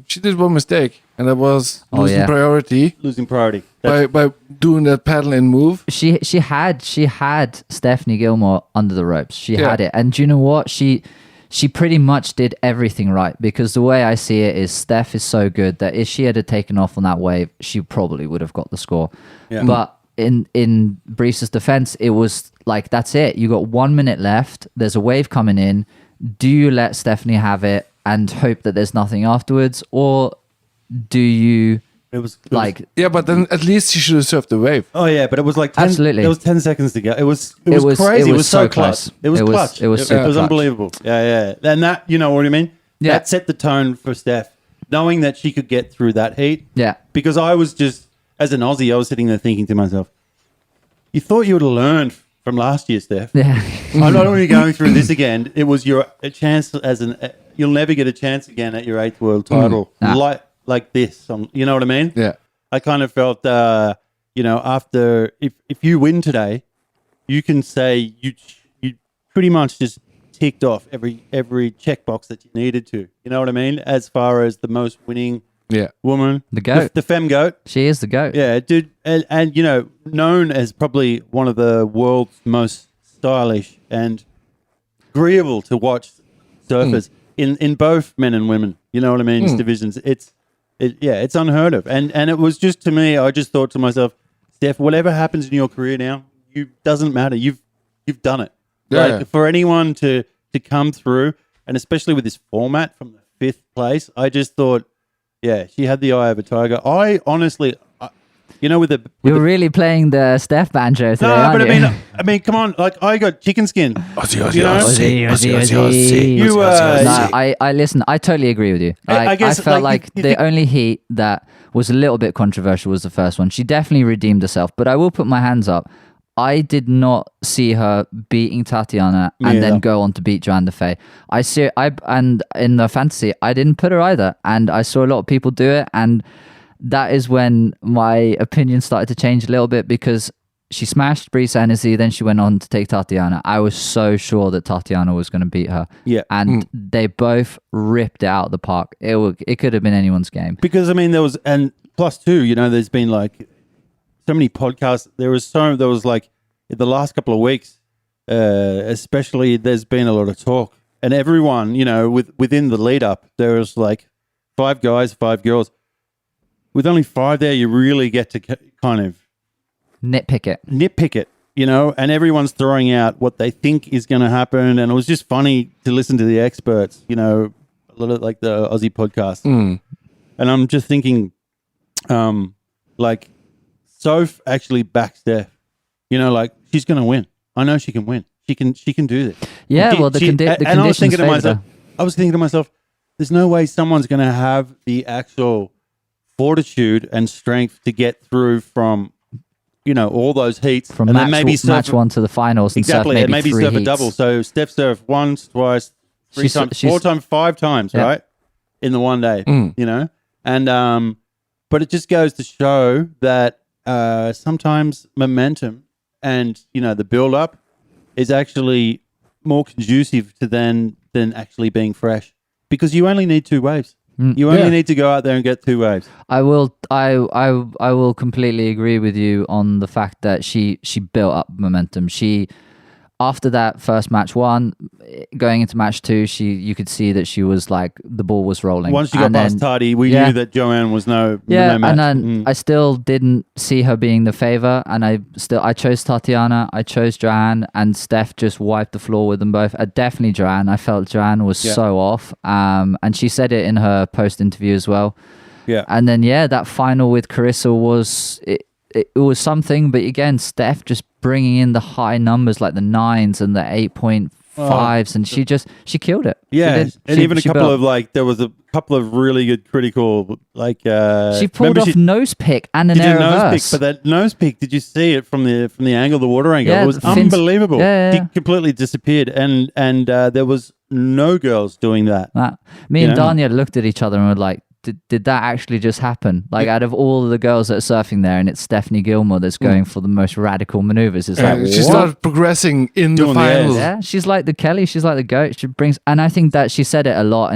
She did one mistake, and that was losing priority. Losing priority by doing that paddle and move. She had Stephanie Gilmore under the ropes. She had it, and do you know what? She pretty much did everything right, because the way I see it is Steph is so good that if she had taken off on that wave, she probably would have got the score. Yeah. But in Brice's defense, it was like, that's it. You got 1 minute left. There's a wave coming in. Do you let Stephanie have it and hope that there's nothing afterwards, or do you? Yeah, but then at least she should have surfed the wave. Oh yeah, but it was like 10, absolutely. It was 10 seconds to go. It was crazy. It was so close. It was clutch. It was unbelievable. Yeah. And that, you know what I mean? Yeah. That set the tone for Steph, knowing that she could get through that heat. Yeah. Because I was just, as an Aussie, I was sitting there thinking to myself, you thought you would have learned from last year, Steph. Yeah. I'm not only going through this again. It was a chance you'll never get a chance again at your 8th world title like this. You know what I mean? Yeah. I kind of felt, after if you win today, you can say you pretty much just ticked off every checkbox that you needed to. You know what I mean? As far as the most winning woman, the goat, the femme goat. She is the goat. Yeah, dude, and known as probably one of the world's most stylish and agreeable to watch surfers in both men and women. You know what I mean? Divisions. It's unheard of. And it was just, to me, I just thought to myself, Steph, whatever happens in your career now, doesn't matter. You've done it. Yeah. Like, for anyone to come through, and especially with this format from the 5th place, I just thought, she had the eye of a tiger. I honestly, You're really playing the Steph banjo today, aren't but you? I mean, come on, like, I got chicken skin. I listen. I totally agree with you. I felt like the only heat that was a little bit controversial was the first one. She definitely redeemed herself, but I will put my hands up. I did not see her beating Tatiana and then go on to beat Joanne Defay. And in the fantasy, I didn't put her either, and I saw a lot of people do it, and that is when my opinion started to change a little bit, because she smashed Brisa Hennessy, then she went on to take Tatiana. I was so sure that Tatiana was going to beat her. Yeah. And they both ripped it out of the park. It could have been anyone's game. Because, I mean, there was, and plus two, there's been like so many podcasts. There was like, in the last couple of weeks, especially, there's been a lot of talk. And everyone, within the lead up, there was like 5 guys, 5 girls. With only 5 there, you really get to kind of nitpick it, and everyone's throwing out what they think is going to happen. And it was just funny to listen to the experts, a lot of like the Aussie podcast. And I'm just thinking, like, Soph actually backs Steph, like, she's going to win. I know she can win. She can do this. Yeah, the conditions. And I was thinking to myself, there's no way someone's going to have the actual fortitude and strength to get through from, all those heats. From match 1 to the finals. Exactly, and maybe surf a double. So Steph surfed once, twice, 3 times, 4 times, 5 times, right? In the one day, And, but it just goes to show that sometimes momentum and, the build-up is actually more conducive to than actually being fresh, because you only need 2 waves. You only need to go out there and get 2 waves. I will completely agree with you on the fact that she built up momentum. After that first match 1, going into match 2, you could see that she was like, the ball was rolling. Once she got past Tahiti, we knew that Joanne was no match. And then I still didn't see her being the favor, and I chose Tatiana, I chose Joanne, and Steph just wiped the floor with them both. Definitely Joanne. I felt Joanne was so off, and she said it in her post interview as well. Yeah. And then that final with Carissa was it was something, but again, Steph just bringing in the high numbers like the 9s and the 8.5 fives, and she killed it. Yeah, and even a couple built. of like, there was a couple of really good critical like. She pulled off nose pick and an air nose reverse. pick, but that nose pick, did you see it from the angle, the water angle? Yeah, it was the fins- unbelievable. Yeah. It completely disappeared, and there was no girls doing that. Me and Danya looked at each other and were like, did that actually just happen? Like, out of all the girls that are surfing there, and it's Stephanie Gilmore that's going for the most radical maneuvers. It's like, she started progressing in the finals. Yeah, she's like the Kelly. She's like the goat. She brings, and I think that she said it a lot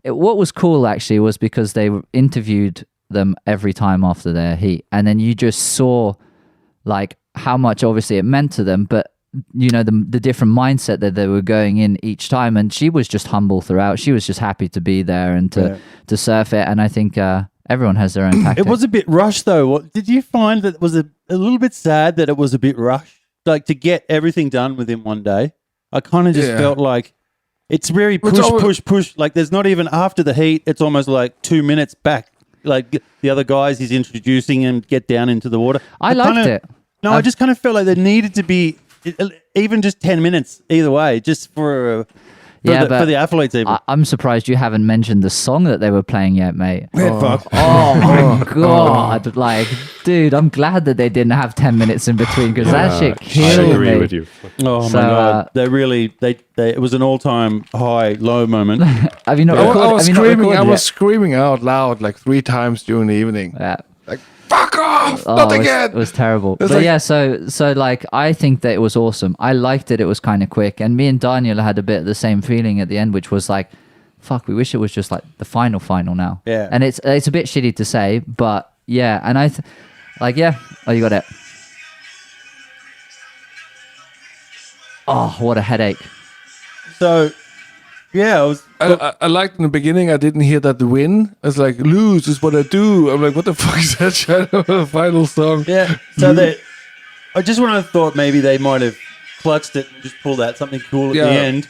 what was cool actually was because they interviewed them every time after their heat, and then you just saw like how much obviously it meant to them, but you know, the different mindset that they were going in each time, and she was just humble throughout. She was just happy to be there and to surf it, and I think everyone has their own tactic. It was a bit rushed though. Did you find that it was a little bit sad that it was a bit rushed? Like, to get everything done within one day? I kind of just felt like it's very push. Like, there's not even after the heat, it's almost like 2 minutes back. Like, the other guys he's introducing and get down into the water. I liked it. No, I just kind of felt like there needed to be even just 10 minutes either way, just for the athletes even. I'm surprised you haven't mentioned the song that they were playing yet, mate. Fuck. Oh my God. Like, dude, I'm glad that they didn't have 10 minutes in between, because that shit killed me. I agree with you. Oh my God. They really, it was an all-time low moment. Have you not I was screaming out loud like 3 times during the evening. Yeah. Like, fuck off! Not again! It was terrible. It's But yeah, so like, I think that it was awesome. I liked it. It was kind of quick. And me and Daniel had a bit of the same feeling at the end, which was like, fuck, we wish it was just like the final now. Yeah. And it's a bit shitty to say, but yeah. And oh, you got it. Oh, what a headache. So, yeah, I liked in the beginning, I didn't hear that win. I was like, lose is what I do. I'm like, what the fuck is that shit of a final song? Yeah. So I just when I thought maybe they might have clutched it and just pulled out something cool at the end.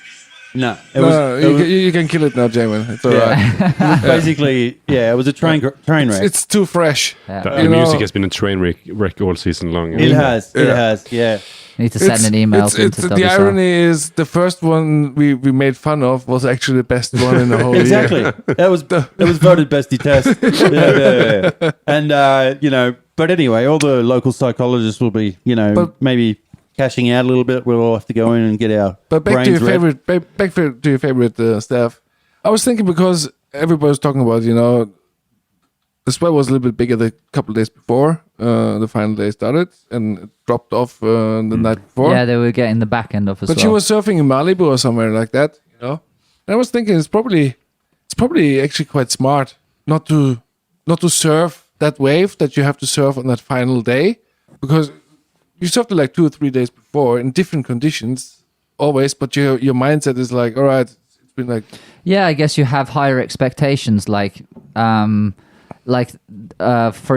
No. You can kill it now, Jaymin. It's alright. Basically, it was a train wreck. It's too fresh. Yeah. The music has been a train wreck all season long. It has, yeah. Need to send an email to the WSL. irony is the first one we made fun of was actually the best one in the whole Exactly. year. That was voted bestie test. Yeah. And but anyway, all the local psychologists will be, maybe cashing out a little bit. We'll all have to go in and get our back to your brains red. back to your favorite staff. I was thinking, because everybody was talking about, the spread was a little bit bigger the couple of days before the final day started, and it dropped off the night before. Yeah, they were getting the back end off as well. But she was surfing in Malibu or somewhere like that, And I was thinking it's probably actually quite smart not to surf that wave that you have to surf on that final day, because you surfed it like 2 or 3 days before in different conditions always, but your mindset is like, all right, it's been like... Yeah, I guess you have higher expectations, for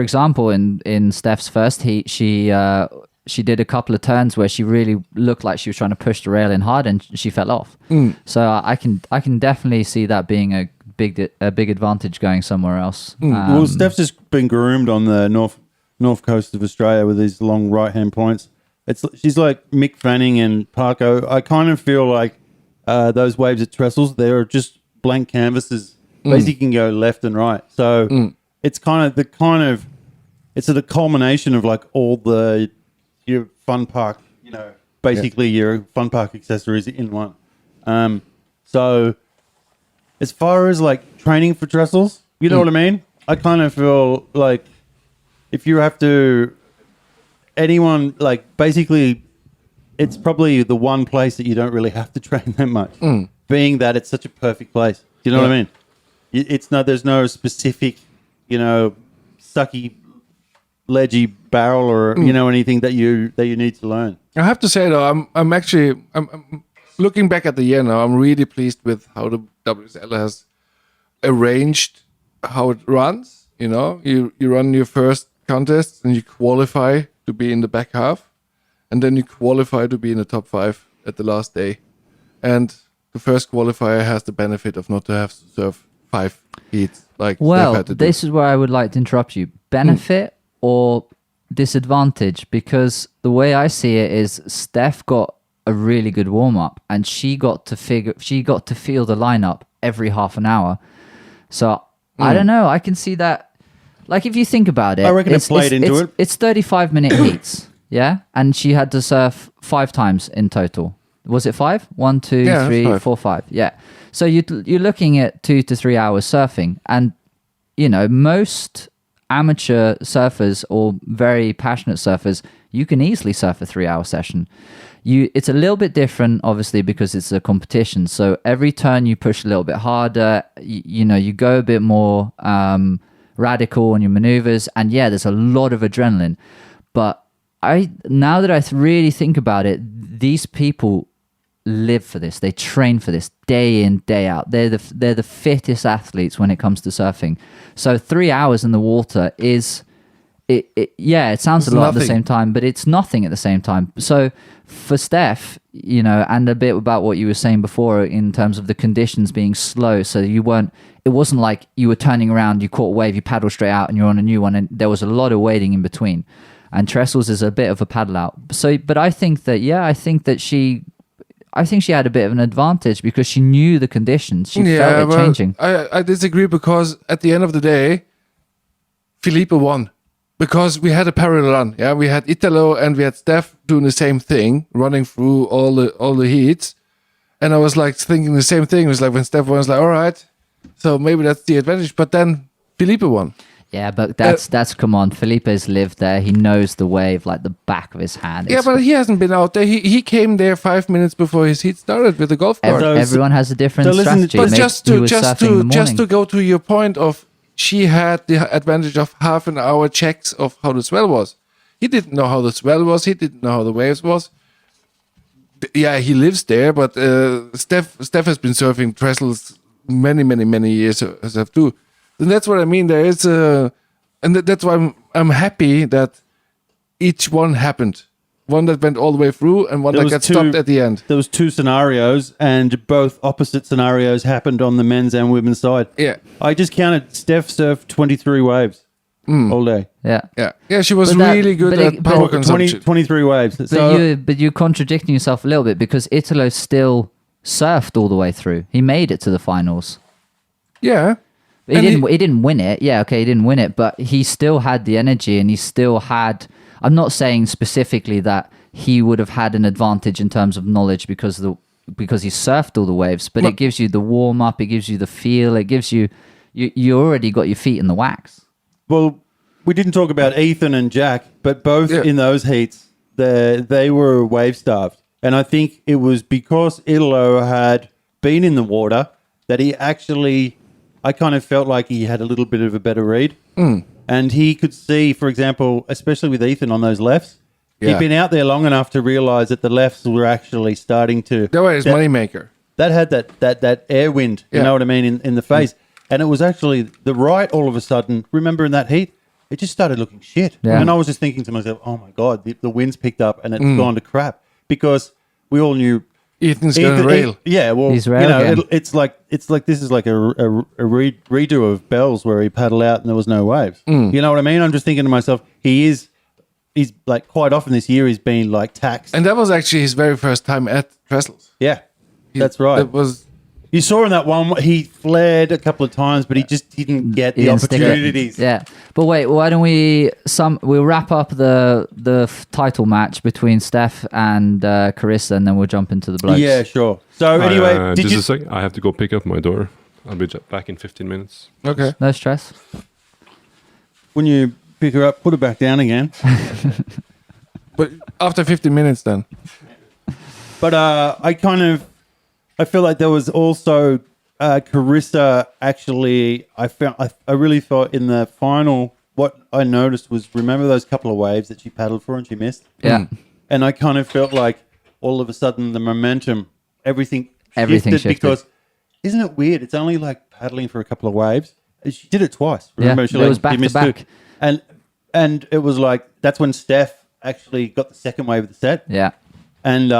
example, in Steph's first heat, she did a couple of turns where she really looked like she was trying to push the rail in hard, and she fell off. So I can definitely see that being a big advantage going somewhere else. Well, Steph's just been groomed on the north coast of Australia with these long right hand points. She's like Mick Fanning and Parko. I kind of feel like those waves at Trestles, they're just blank canvases. Basically, you can go left and right. So. It's it's the culmination of like all your fun park, basically your fun park accessories in one. So as far as like training for Trestles, you know what I mean? I kind of feel like if you have to, anyone, like basically it's probably the one place that you don't really have to train that much, being that it's such a perfect place. Do you know what I mean? There's no specific, sucky, ledgy barrel or anything that you need to learn. I have to say though, I'm looking back at the year now. I'm really pleased with how the WSL has arranged how it runs. You run your first contest and you qualify to be in the back half, and then you qualify to be in the top 5 at the last day. And the first qualifier has the benefit of not to have to serve 5 heats. This is where I would like to interrupt you. Benefit or disadvantage? Because the way I see it is Steph got a really good warm up, and she got to feel the lineup every half an hour. So I don't know. I can see that. Like if you think about it, I reckon it played into it. It's 35-minute heats, yeah, and she had to surf 5 times in total. Was it 5? 1, 2, 3, 5. 4, 5. Yeah. So you're looking at 2 to 3 hours surfing, and most amateur surfers or very passionate surfers, you can easily surf a 3-hour session. It's a little bit different, obviously, because it's a competition. So every turn you push a little bit harder. You go a bit more radical on your maneuvers, and there's a lot of adrenaline. But now that I really think about it, these people live for this. They train for this day in, day out. They're the fittest athletes when it comes to surfing. So 3 hours in the water is it sounds a lot at the same time, but it's nothing at the same time. So for Steph, and a bit about what you were saying before in terms of the conditions being slow, so it wasn't like you were turning around, you caught a wave, you paddle straight out and you're on a new one, and there was a lot of waiting in between. And Trestles is a bit of a paddle out. So, but I think that she had a bit of an advantage because she knew the conditions. She felt it changing. I disagree because at the end of the day, Felipe won. Because we had a parallel run. Yeah, we had Italo and we had Steph doing the same thing, running through all the heats. And I was like thinking the same thing. It was like when Steph won, I was like, all right, so maybe that's the advantage. But then Felipe won. Yeah, but that's come on. Felipe's lived there. He knows the wave like the back of his hand. But he hasn't been out there. He came there 5 minutes before his heat started with the golf cart. Everyone has a different strategy. But just to go to your point of, she had the advantage of half an hour checks of how the swell was. He didn't know how the swell was. He didn't know how the waves was. Yeah, he lives there, but Steph has been surfing Trestles many years as I do. And that's what I mean. There is and that's why I'm happy that each one happened. One that went all the way through and one that got stopped at the end. There was 2 scenarios, and both opposite scenarios happened on the men's and women's side. Yeah. I just counted Steph surfed 23 waves all day. Yeah, she was really good at power consumption. 23 waves. But you're contradicting yourself a little bit because Italo still surfed all the way through. He made it to the finals. Yeah. He didn't win it. Yeah, okay, he didn't win it, but he still had the energy and he still had... I'm not saying specifically that he would have had an advantage in terms of knowledge because he surfed all the waves, but it gives you the warm up, it gives you the feel, it gives you already got your feet in the wax. Well, we didn't talk about Ethan and Jack, but both in those heats, they were wave starved, and I think it was because Italo had been in the water that he actually, I kind of felt like he had a little bit of a better read. And he could see, for example, especially with Ethan on those lefts, he'd been out there long enough to realize that the lefts were actually starting to... That was his moneymaker. That had that air wind, you know what I mean, in the face. And it was actually the right all of a sudden. Remember in that heat, it just started looking shit. Yeah. And I was just thinking to myself, oh my God, the wind's picked up and it's gone to crap. Because we all knew... Ethan's going to rail. Yeah, well, it's like this is like a redo of Bells where he paddled out and there was no waves. You know what I mean? I'm just thinking to myself, he's like quite often this year he's been like taxed. And that was actually his very first time at Trestles. Yeah, that's right. It was. You saw in that one, he flared a couple of times, but he just didn't get the opportunities. Yeah, but wait, why don't we'll wrap up the title match between Steph and Carissa, and then we'll jump into the blokes. Yeah, sure. So anyway, just a second. I have to go pick up my door. I'll be back in 15 minutes. Okay. No stress. When you pick her up, put her back down again. But after 15 minutes then. But I feel like there was also Carissa. Actually, I really thought in the final, what I noticed was, remember those couple of waves that she paddled for and she missed? Yeah. And I kind of felt like all of a sudden the momentum, everything shifted. Because isn't it weird? It's only like paddling for a couple of waves. She did it twice. Remember? Yeah, it was back to back. And it was like, that's when Steph actually got the second wave of the set. Yeah. And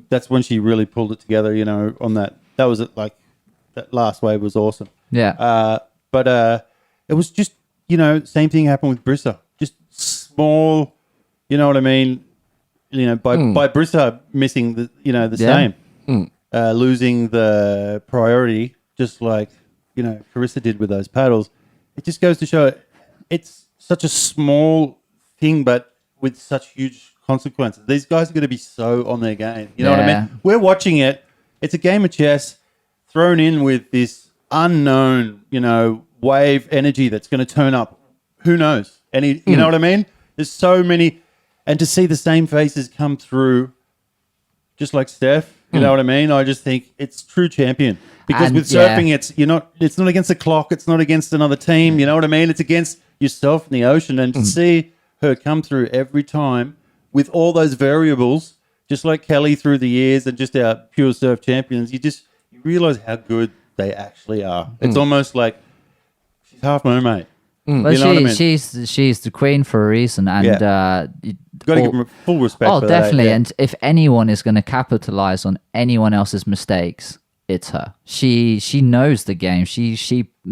that's when she really pulled it together, on that. That was it, like, that last wave was awesome. Yeah. But it was just, same thing happened with Brissa. Just small, you know what I mean? by Broussard missing the same, losing the priority, just like Carissa did with those paddles. It just goes to show it's such a small thing, but with such huge consequences. These guys are going to be so on their game. You know what I mean? We're watching it. It's a game of chess thrown in with this unknown, wave energy that's going to turn up. Who knows? You know what I mean? There's so many, and to see the same faces come through, just like Steph. You know what I mean? I just think it's true champion. Because with surfing, it's not against the clock. It's not against another team. You know what I mean? It's against yourself in the ocean. And to see her come through every time with all those variables, just like Kelly through the years and just our pure surf champions, you realize how good they actually are. It's almost like she's half mermaid. Well, you know what I mean? she's the queen for a reason, and got to give them full respect. Oh, for definitely. That, yeah. And if anyone is going to capitalize on anyone else's mistakes, it's her. She knows the game. She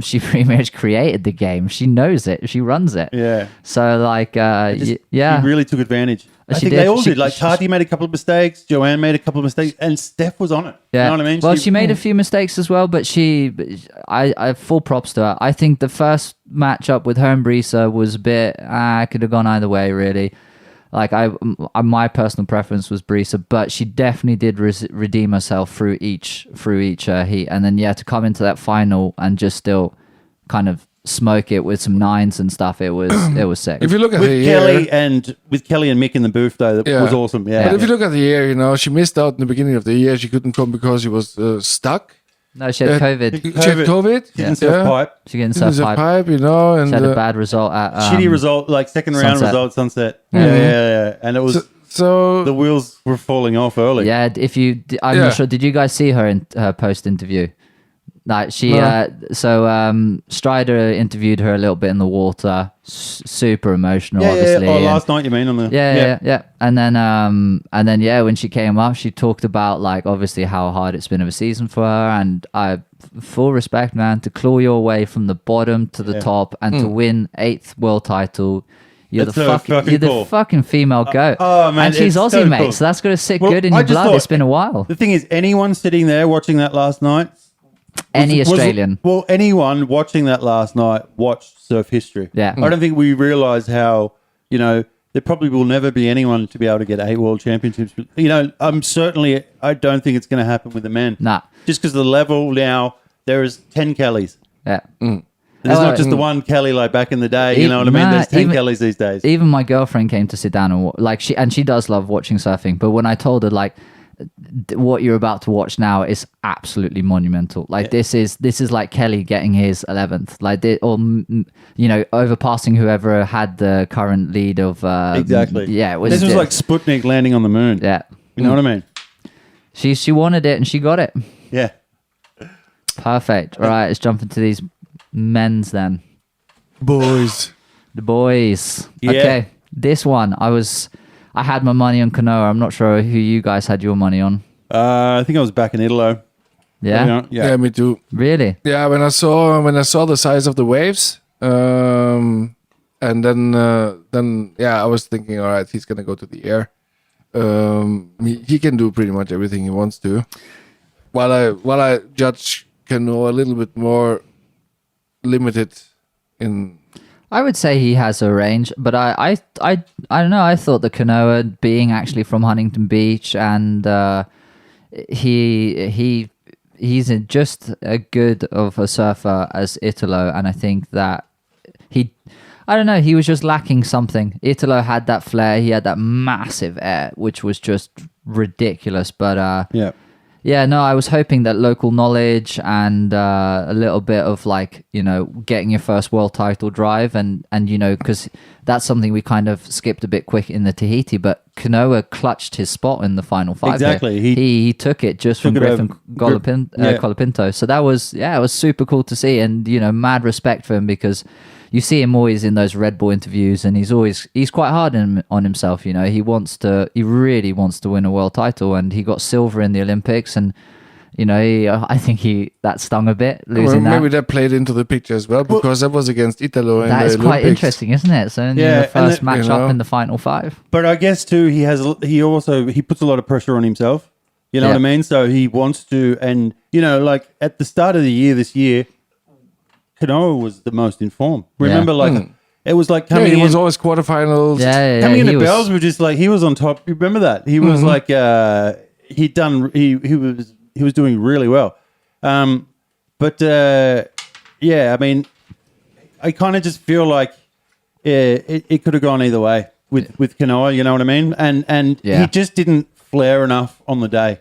pretty much created the game. She knows it. She runs it. Yeah. So like, She really took advantage. I think they all did. Like Tahiti made a couple of mistakes, Joanne made a couple of mistakes, and Steph was on it. Yeah. You know what I mean? Well, she made a few mistakes as well, but I full props to her. I think the first matchup with her and Brisa was a bit, could have gone either way, really. Like my personal preference was Brisa, but she definitely did redeem herself through each heat, and then to come into that final and just still kind of smoke it with some nines and stuff. It was sick. If you look at with the Kelly year, and Mick in the booth, though, that was awesome. Yeah. But if you look at the year, she missed out in the beginning of the year. She couldn't come because she was stuck. No, she had COVID. She had COVID. She didn't surf pipe. She didn't surf pipe. And she had a bad result at shitty result, like second round Sunset. result, Sunset. Yeah. And it was so the wheels were falling off early. Yeah, I'm not sure. Did you guys see her in her post interview? Like Strider interviewed her a little bit in the water. Super emotional, obviously. Oh, last night you mean on the yeah. And then when she came up, she talked about like obviously how hard it's been of a season for her, and I full respect, man, to claw your way from the bottom to the top and to win 8th world title. You're the fucking female goat. Oh man, and she's it's Aussie, so mate. cool. So that's gonna sit good in your blood. It's been a while. The thing is, anyone sitting there watching that last night. Australian. Anyone watching that last night watched surf history. Yeah. I don't think we realise how, there probably will never be anyone to be able to get 8 world championships. I don't think it's going to happen with the men. Nah. Just because the level now, there is 10 Kellys. Yeah. There's not just the one Kelly like back in the day, you know what I mean? There's 10 Kellys these days. Even my girlfriend came to sit down and she does love watching surfing, but when I told her like, what you're about to watch now is absolutely monumental. Like this is like Kelly getting his 11th, like overpassing whoever had the current lead of exactly. Yeah, this was like Sputnik landing on the moon. Yeah, you know what I mean. She wanted it and she got it. Yeah, perfect. All right, let's jump into these men's then. boys. The boys. Yeah. Okay, this one I had my money on Kanoa. I'm not sure who you guys had your money on. I think I was back in Italo. Yeah? Yeah, me too. Really? Yeah, when I saw the size of the waves, and then I was thinking, all right, he's gonna go to the air. He can do pretty much everything he wants to. While I judge Kanoa a little bit more limited in. I would say he has a range, but I don't know. I thought the Kanoa being actually from Huntington Beach, and he's just as good of a surfer as Italo, and I think that he was just lacking something. Italo had that flair, he had that massive air, which was just ridiculous. But I was hoping that local knowledge and a little bit of getting your first world title drive and because that's something we kind of skipped a bit quick in the Tahiti, but Kanoa clutched his spot in the final 5. Exactly. He took it just from Griffin Colapinto. So that was, it was super cool to see, and mad respect for him, because you see him always in those Red Bull interviews, and he's quite hard on himself. He really wants to win a world title, and he got silver in the Olympics, and I think that stung a bit, Well, losing maybe that. that played into the picture as well, because that was against Italo in That the is quite Olympics. interesting, isn't it? So only Yeah, the first and match you up know. in the final 5. But I guess too, he puts a lot of pressure on himself. You know Yeah. what I mean? So he wants to, and like at the start of the year this year, Kanoa was the most informed. Remember, it was like Yeah, coming he in. was always quarterfinals. Yeah, Coming he into was- bells were just like he was on top. You remember that he was like he was doing really well. But yeah, I mean, I kind of just feel like it could have gone either way with Kanoa. You know what I mean? And Yeah. he just didn't flare enough on the day.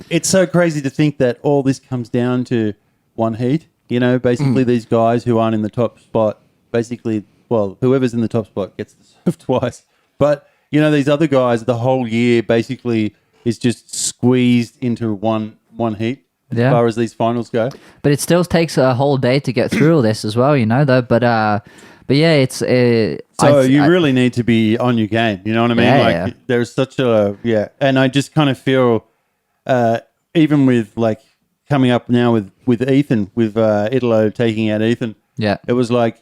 It's so crazy to think that all this comes down to one heat. Basically these guys who aren't in the top spot, basically, well, whoever's in the top spot gets to serve twice. But, these other guys, the whole year basically is just squeezed into one heat as Yeah. far as these finals go. But it still takes a whole day to get through all this as well, though. But yeah, it's So you really need to be on your game. You know what I mean? Yeah, There's such a, and I just kind of feel, even with like coming up now with Ethan, with Italo taking out Ethan, Yeah. it was like,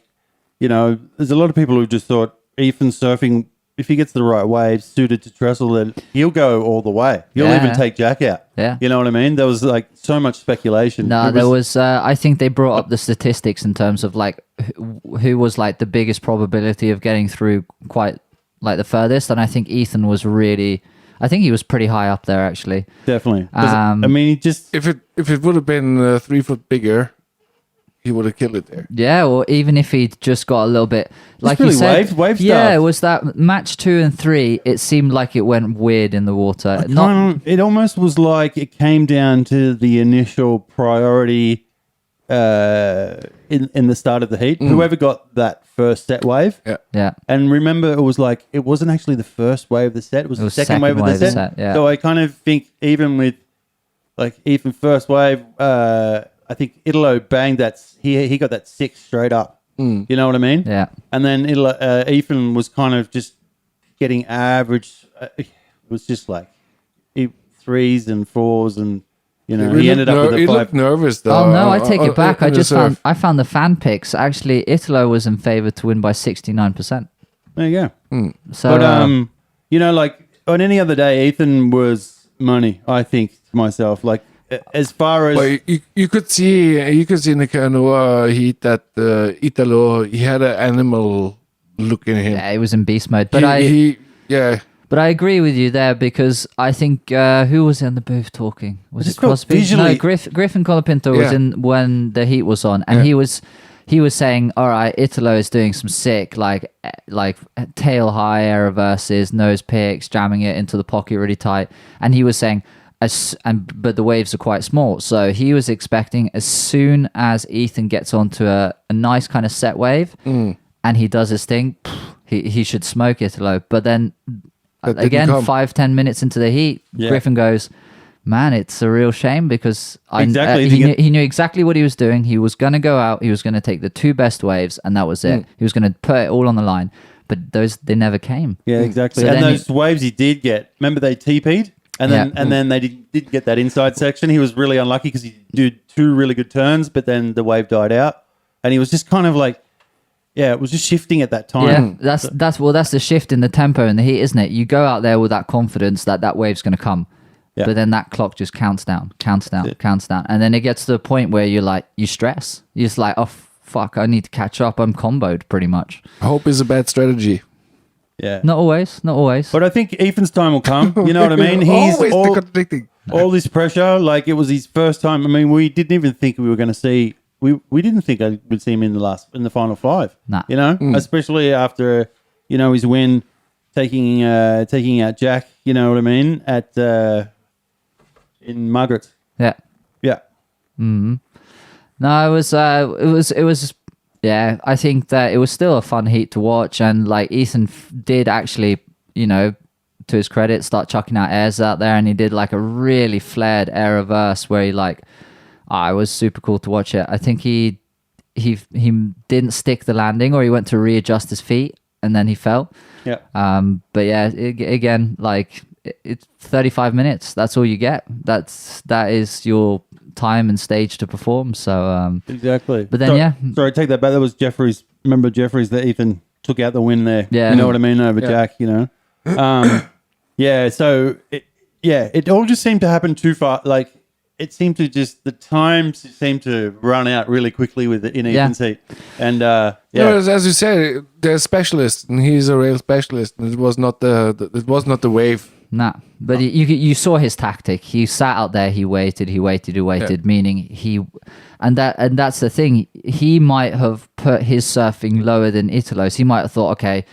there's a lot of people who just thought Ethan surfing, if he gets the right waves suited to Trestle, then he'll go all the way. He'll Yeah. even take Jack out. Yeah. You know what I mean? There was like so much speculation. No, It there was. I think they brought up the statistics in terms of like who was like the biggest probability of getting through quite like the furthest, and I think Ethan was really. I think he was pretty high up there actually. Definitely. 'Cause, I mean, he just... If it would have been 3 foot bigger, he would have killed it there. Yeah, or even if he'd just got a little bit, like really you said, wave yeah, stuff. it was that match 2 and 3. It seemed like it went weird in the water. It almost was like it came down to the initial priority in the start of the heat. Whoever got that first set wave. Yeah. And remember, it was like, it wasn't actually the first wave of the set. It was the second wave of the set. Yeah. So I kind of think even with like Ethan first wave, I think Italo banged that. He got that 6 straight up. You know what I mean? Yeah. And then Ethan was kind of just getting average. It was just like 3s and 4s, and he ended up with a He 5. looked nervous though. Oh no, I take it back. in the surf. I found the fan picks. Actually, Italo was in favor to win by 69%. There you go. So But like on any other day, Ethan was money. I think to myself, like as far as But you could see in the Kanoa heat that Italo, he had an animal look in him. yeah, it was in beast mode. But But I agree with you there, because I think who was in the booth talking? Was just it felt Crosby? visually- No, Griffin Colapinto was Yeah. in when the heat was on, and he was saying, "All right, Italo is doing some sick like tail high air reverses, nose picks, jamming it into the pocket really tight," and he was saying. But the waves are quite small, so he was expecting as soon as Ethan gets onto a nice kind of set wave and he does his thing, he should smoke Italo. But then That didn't again, come. 5-10 minutes into the heat, Yeah. Griffin goes, "Man, it's a real shame because Exactly. he knew exactly what he was doing. He was going to go out, he was going to take the 2 best waves, and that was it. He was going to put it all on the line, but they never came. yeah, exactly. So and then those waves he did get. Remember they TP'd, and then Yeah. and then they didn't get that inside section. He was really unlucky because he did 2 really good turns, but then the wave died out, and he was just kind of like, yeah, it was just shifting at that time. Yeah, that's the shift in the tempo and the heat, isn't it? You go out there with that confidence that wave's going to come, Yeah. but then that clock just counts down, and then it gets to the point where you stress. You're just like, oh fuck, I need to catch up. I'm comboed pretty much. Hope is a bad strategy. Yeah. Not always. But I think Ethan's time will come. You know what I mean? He's Always the contradicting. all this pressure. Like it was his first time. I mean, we didn't even think we were going to see. We didn't think I would see him in the final 5. Nah. You know, especially after his win, taking out Jack. You know what I mean? At in Margaret. Yeah. Yeah. No, it was. Yeah, I think that it was still a fun heat to watch, and like Ethan did actually, to his credit, start chucking out airs out there, and he did like a really flared air reverse where he like, it was super cool to watch it. I think he didn't stick the landing, or he went to readjust his feet, and then he fell. Yeah. But yeah, again, like it's 35 minutes. That's all you get. That is your time and stage to perform. So exactly. But then sorry, take that back. That was Jeffries. Remember Jeffries that Ethan took out the win there. Yeah. You know what I mean over Jack. You know. Yeah. So it all just seemed to happen too far. Like it seemed to just the times seemed to run out really quickly in Ethan's heat. And as you said, they're specialists, and he's a real specialist. And it was not the wave. Nah, but you saw his tactic. He sat out there. He waited. Meaning that's the thing. He might have put his surfing lower than Italo's. He might have thought, okay,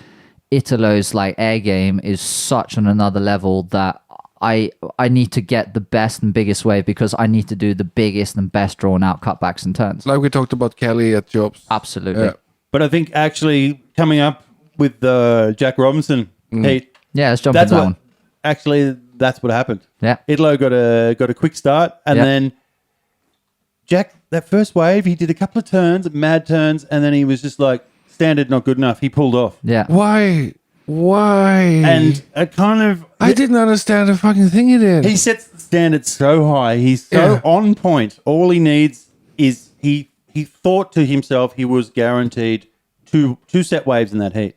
Italo's like air game is such on another level that I need to get the best and biggest wave because I need to do the biggest and best drawn out cutbacks and turns. Like we talked about Kelly at Jobs. Absolutely. Yeah. But I think actually coming up with the Jack Robinson heat. Yeah, let's jump into that one. Actually, that's what happened. Yeah. Italo got a quick start, and then Jack, that first wave, he did a couple of turns, mad turns, and then he was just like, standard not good enough. He pulled off. Yeah. Why? And I didn't understand the fucking thing he did. He sets the standard so high. He's so on point. All he needs is he thought to himself he was guaranteed two set waves in that heat.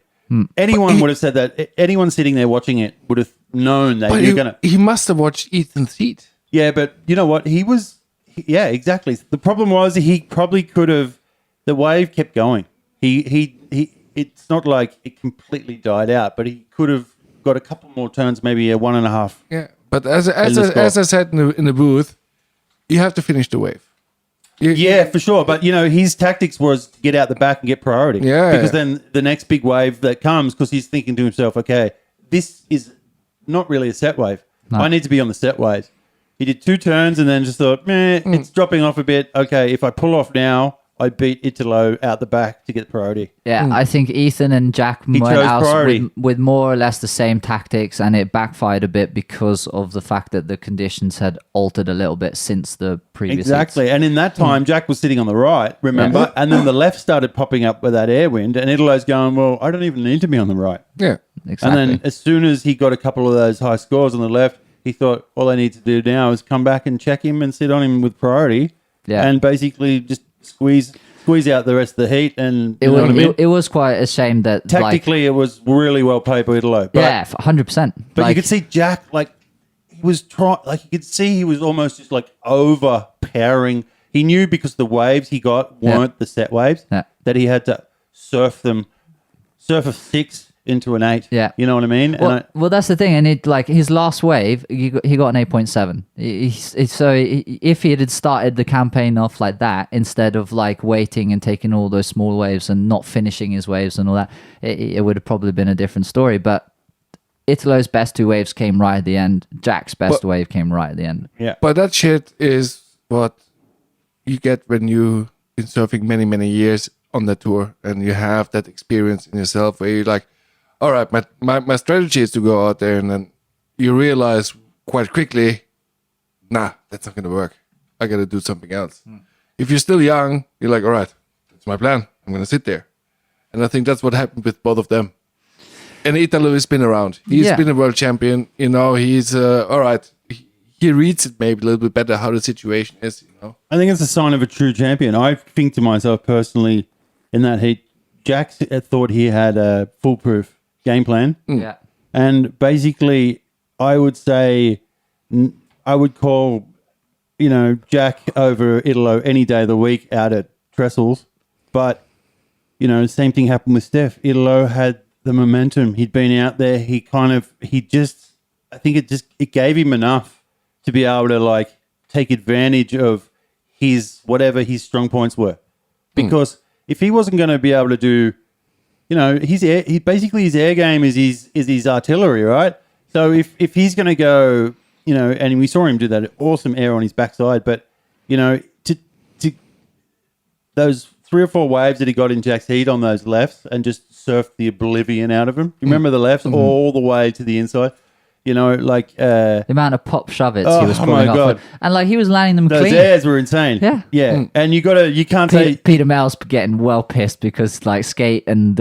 Anyone would have said that. Anyone sitting there watching it would have known that you're going to... He must have watched Ethan's heat. Yeah, but you know what? Yeah, exactly. The problem was he probably could have... The wave kept going. It's not like it completely died out, but he could have got a couple more turns, maybe a 1.5. Yeah, but as I said in the booth, you have to finish the wave. For sure. But, his tactics was to get out the back and get priority. Yeah. Because then the next big wave that comes, because he's thinking to himself, okay, this is not really a set wave. No. I need to be on the set wave. He did 2 turns and then just thought, it's dropping off a bit. Okay, if I pull off now, I beat Italo out the back to get priority. Yeah, I think Ethan and Jack went out with more or less the same tactics, and it backfired a bit because of the fact that the conditions had altered a little bit since the previous Exactly, hits. And in that time, Jack was sitting on the right, remember? Yeah. And then the left started popping up with that air wind, and Italo's going, well, I don't even need to be on the right. Yeah, exactly. And then as soon as he got a couple of those high scores on the left, he thought, all I need to do now is come back and check him and sit on him with priority and basically just squeeze out the rest of the heat, and it was quite a shame that tactically it was really well played by Italo. 100%. But you could see Jack he was you could see he was almost just overpowering. He knew because the waves he got weren't the set waves that he had to surf a 6 into an 8. Yeah. You know what I mean? Well, that's the thing. And his last wave, he got an 8.7. So if he had started the campaign off like that, instead of waiting and taking all those small waves and not finishing his waves and all that, it would have probably been a different story. But Italo's best 2 waves came right at the end. Jack's best wave came right at the end. Yeah. But that shit is what you get when you've been surfing many, many years on the tour and you have that experience in yourself where you're like, all right, my strategy is to go out there, and then you realize quite quickly, nah, that's not going to work. I got to do something else. If you're still young, you're like, all right, that's my plan. I'm going to sit there. And I think that's what happened with both of them. And Italo has been around. He's been a world champion. He's, all right, he reads it maybe a little bit better how the situation is. I think it's a sign of a true champion. I think to myself personally, in that heat, Jack thought he had a foolproof game plan. Yeah. And basically, I would say, I would call, Jack over Italo any day of the week out at Trestles. But, same thing happened with Steph. Italo had the momentum. He'd been out there. I think it gave him enough to be able to take advantage of whatever his strong points were. Because if he wasn't going to be able to do, his air game is his artillery, right? So if he's going to go, and we saw him do that awesome air on his backside, but to those 3 or 4 waves that he got in Jack's heat on those lefts and just surfed the oblivion out of him. You remember the lefts all the way to the inside? The amount of pop shove-its he was pulling off. And he was landing them those clean. Those airs were insane. Yeah. Yeah. And you can't say... Peter Mel's getting well pissed because skate and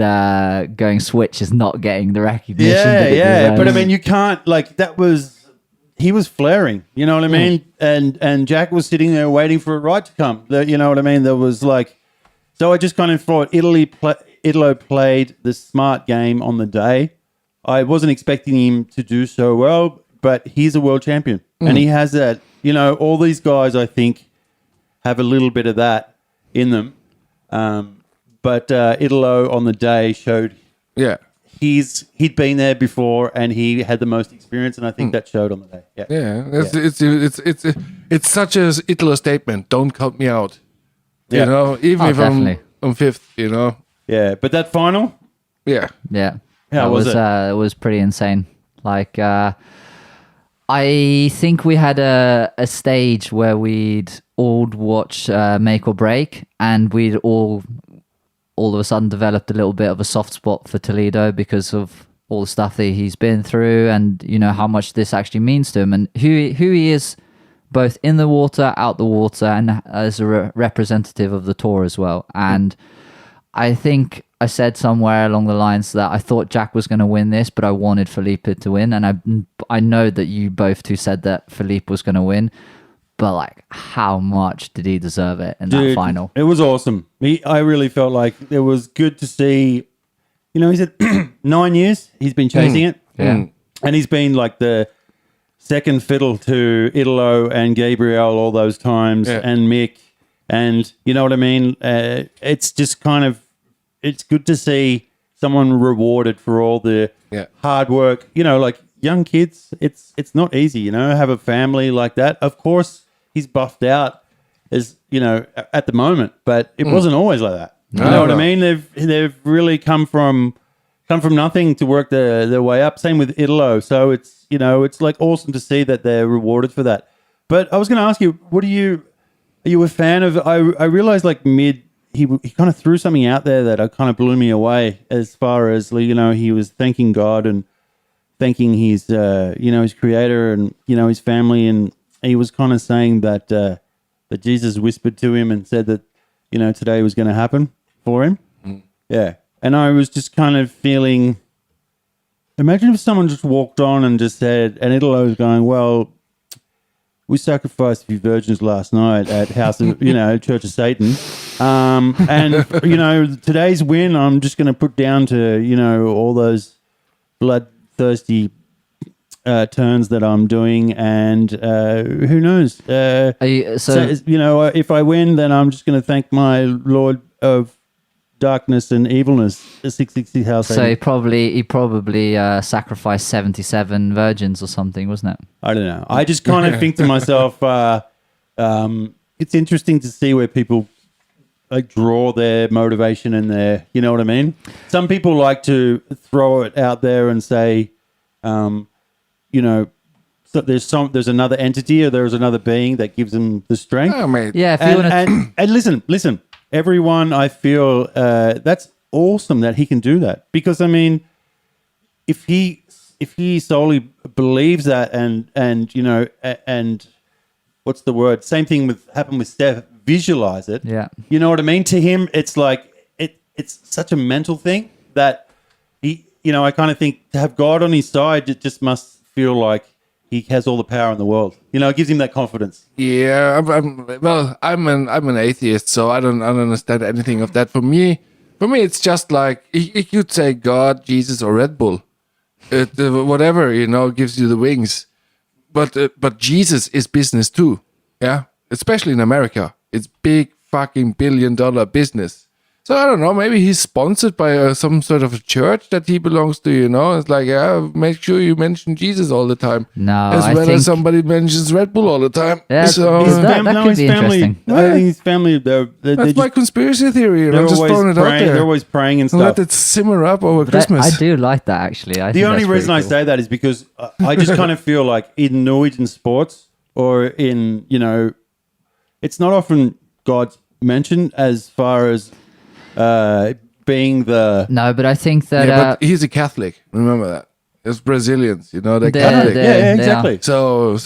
going switch is not getting the recognition. Yeah. But I mean, you can't, that was... he was flaring, you know what I mean? And Jack was sitting there waiting for a ride to come. You know what I mean? There was like, so I just kind of thought Italo played the smart game on the day. I wasn't expecting him to do so well, but he's a world champion. And he has that, you know, all these guys, I think, have a little bit of that in them. But Italo on the day showed he'd been there before and he had the most experience, and I think that showed on the day. It's such a Italo statement. Don't cut me out. Yeah. You know, even if definitely. I'm fifth, you know. Yeah, but that final, Yeah. How was it? It was pretty insane. Like, I think we had a stage where we'd all watch Make or Break, and we'd all of a sudden developed a little bit of a soft spot for Toledo because of all the stuff that he's been through, and you know how much this actually means to him, and who he is, both in the water, out the water, and as a representative of the tour as well. And I think I said somewhere along the lines that I thought Jack was going to win this, but I wanted Felipe to win. And I know that you both two said that Felipe was going to win, but like, how much did he deserve it in that final? It was awesome. I really felt like it was good to see. You know, he's at 9 years. He's been chasing it. Yeah. And he's been like the second fiddle to Italo and Gabriel all those times, and Mick. And you know what I mean? It's just kind of, it's good to see someone rewarded for all the hard work. You know, like young kids, it's not easy, you know, have a family like that. Of course, he's buffed out as, you know, at the moment, but it wasn't always like that. You know what I mean? They've really come from nothing to work their way up. Same with Italo. So it's, you know, it's like awesome to see that they're rewarded for that. But I was going to ask you, are you a fan of? I realized like he kind of threw something out there that kind of blew me away, as far as, you know, he was thanking God and thanking his you know, his creator and, you know, his family, and he was kind of saying that that Jesus whispered to him and said that, you know, today was going to happen for him. Yeah. And I was just kind of feeling, imagine if someone just walked on and just said, and Italo was going, well, we sacrificed a few virgins last night at House of, you know, Church of Satan. And, you know, today's win, I'm just going to put down to, you know, all those bloodthirsty turns that I'm doing. And who knows? You know, if I win, then I'm just going to thank my Lord of darkness and evilness, the 666 house. So he probably sacrificed 77 virgins or something, wasn't it? I don't know. I just kind of think to myself, it's interesting to see where people like draw their motivation and their, you know what I mean? Some people like to throw it out there and say, you know, so there's another entity or there's another being that gives them the strength. Oh, mate. Yeah, if you want and listen. Everyone, I feel that's awesome that he can do that, because I mean, if he solely believes that and you know, and what's the word? Same thing happened with Steph. Visualize it. Yeah. You know what I mean? To him, it's like it's such a mental thing that he, you know, I kind of think to have God on his side, it just must feel like he has all the power in the world. You know, it gives him that confidence. Yeah, I'm an atheist, so I don't understand anything of that. For me, it's just like you could say God, Jesus, or Red Bull, whatever, you know, gives you the wings. But Jesus is business too, yeah. Especially in America, it's big fucking billion-dollar business. So I don't know, maybe he's sponsored by some sort of a church that he belongs to, you know? It's like, yeah, make sure you mention Jesus all the time. No, as somebody mentions Red Bull all the time. Yeah, so, that could be interesting. I think his family, that's my conspiracy theory. I'm just throwing it out there. They're always praying and stuff. Let it simmer up over Christmas. I do like that, actually. The only reason I say that is because I just kind of feel like in Norwegian sports or in, you know, it's not often God's mentioned as far as being the... No, but I think that... but he's a Catholic. Remember that. It's Brazilians, you know, they're Catholic. Yeah, exactly. So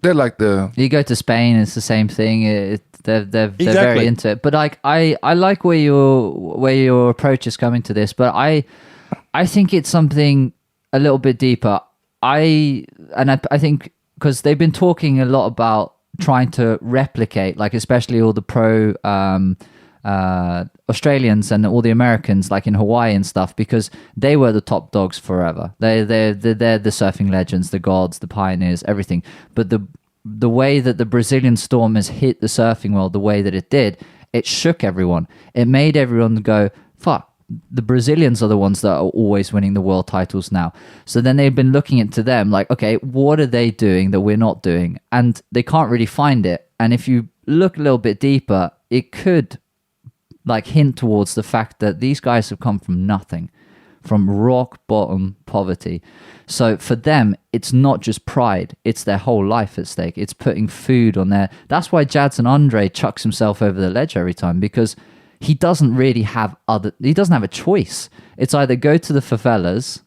they're like the... You go to Spain, it's the same thing. They're very into it. But like, I like where your approach is coming to this, but I think it's something a little bit deeper. I think because they've been talking a lot about trying to replicate, like especially all the pro Australians and all the Americans, like in Hawaii and stuff, because they were the top dogs forever. They're the surfing legends, the gods, the pioneers, everything. But the way that the Brazilian storm has hit the surfing world, the way that it did, it shook everyone. It made everyone go, fuck, the Brazilians are the ones that are always winning the world titles now. So then they've been looking into them like, okay, what are they doing that we're not doing? And they can't really find it. And if you look a little bit deeper, it could like hint towards the fact that these guys have come from nothing, from rock bottom poverty. So for them, it's not just pride, it's their whole life at stake. It's putting food on their... That's why Jadson Andre chucks himself over the ledge every time, because he doesn't really have he doesn't have a choice. It's either go to the favelas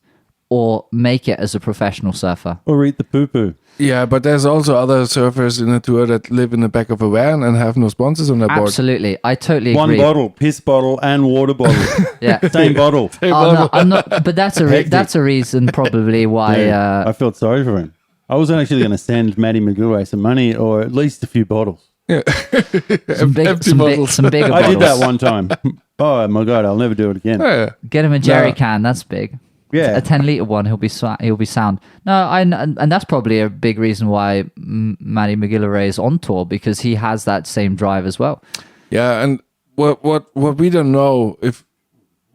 or make it as a professional surfer. Or eat the poo-poo. Yeah, but there's also other surfers in the tour that live in the back of a van and have no sponsors on their board. Absolutely. I totally agree. One bottle, piss bottle and water bottle. Yeah. Same bottle. No, I'm not, but that's a reason probably why... Yeah, I felt sorry for him. I was actually going to send Matty McGuire some money or at least a few bottles. Yeah. some bigger bottles. I did that one time. Oh my God, I'll never do it again. Yeah. Get him a jerry can, that's big. Yeah, a 10-liter one. He'll be sound. No, and that's probably a big reason why Matty McGillivray is on tour, because he has that same drive as well. Yeah, and what we don't know, if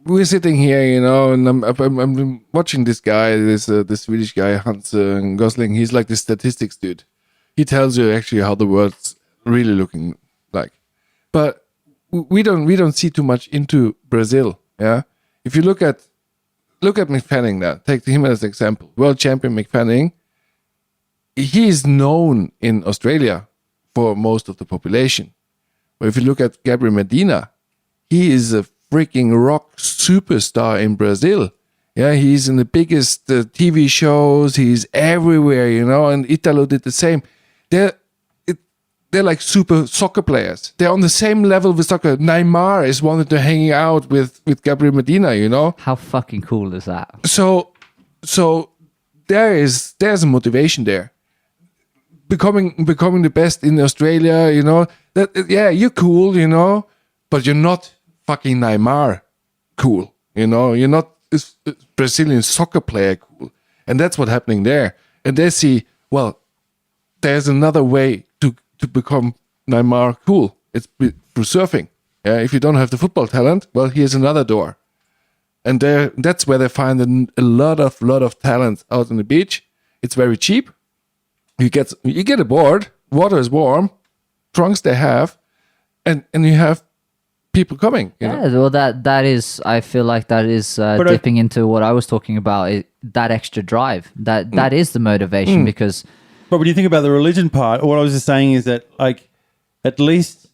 we're sitting here, you know, and I'm watching this guy, this Swedish guy Hans Gosling. He's like the statistics dude. He tells you actually how the world's really looking like, but we don't see too much into Brazil. Yeah, if you look at McFadden now. Take him as an example. World champion McFadden. He is known in Australia for most of the population. But if you look at Gabriel Medina, he is a freaking rock superstar in Brazil. Yeah, he's in the biggest TV shows. He's everywhere, you know. And Italo did the same. They're like super soccer players. They're on the same level with soccer. Neymar is wanted to hang out with Gabriel Medina, you know. How fucking cool is that? So there's a motivation there. Becoming the best in Australia, you know. That you're cool, you know, but you're not fucking Neymar cool, you know. You're not a Brazilian soccer player cool, and that's what's happening there. And they see, well, there's another way to become Neymar cool. It's through surfing. Yeah, if you don't have the football talent, well, here's another door. And that's where they find a lot of talent out on the beach. It's very cheap. You get a board, water is warm, trunks they have, and you have people coming. You know? Well, that is, I feel like that is dipping into what I was talking about. That extra drive. That is the motivation because. But when you think about the religion part, what I was just saying is that, like, at least,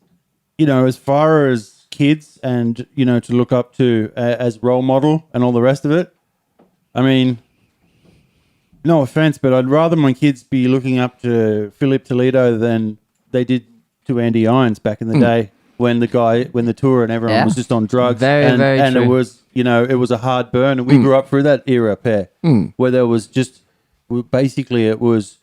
you know, as far as kids and, you know, to look up to as role model and all the rest of it, I mean, no offense, but I'd rather my kids be looking up to Philip Toledo than they did to Andy Irons back in the day when the tour and everyone was just on drugs. Very true. It was, you know, it was a hard burn. And we grew up through that era, pair, where there was just, basically it was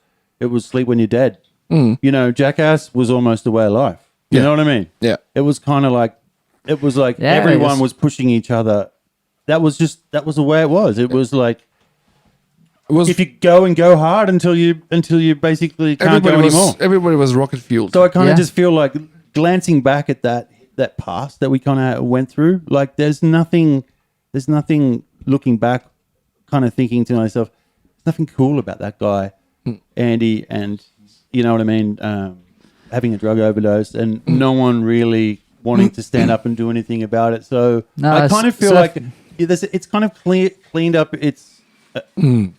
sleep when you're dead. You know, Jackass was almost a way of life. You know what I mean? Yeah. It was kind of like, everyone was pushing each other. That was the way it was. It was like, if you go hard until you basically can't go anymore. Everybody was rocket fueled. So I kind of just feel like glancing back at that past that we kind of went through, like there's nothing looking back, kind of thinking to myself, there's nothing cool about that guy. Andy, and you know what I mean, having a drug overdose and no one really wanting to stand up and do anything about it. So I kind of feel like it's kind of cleaned up its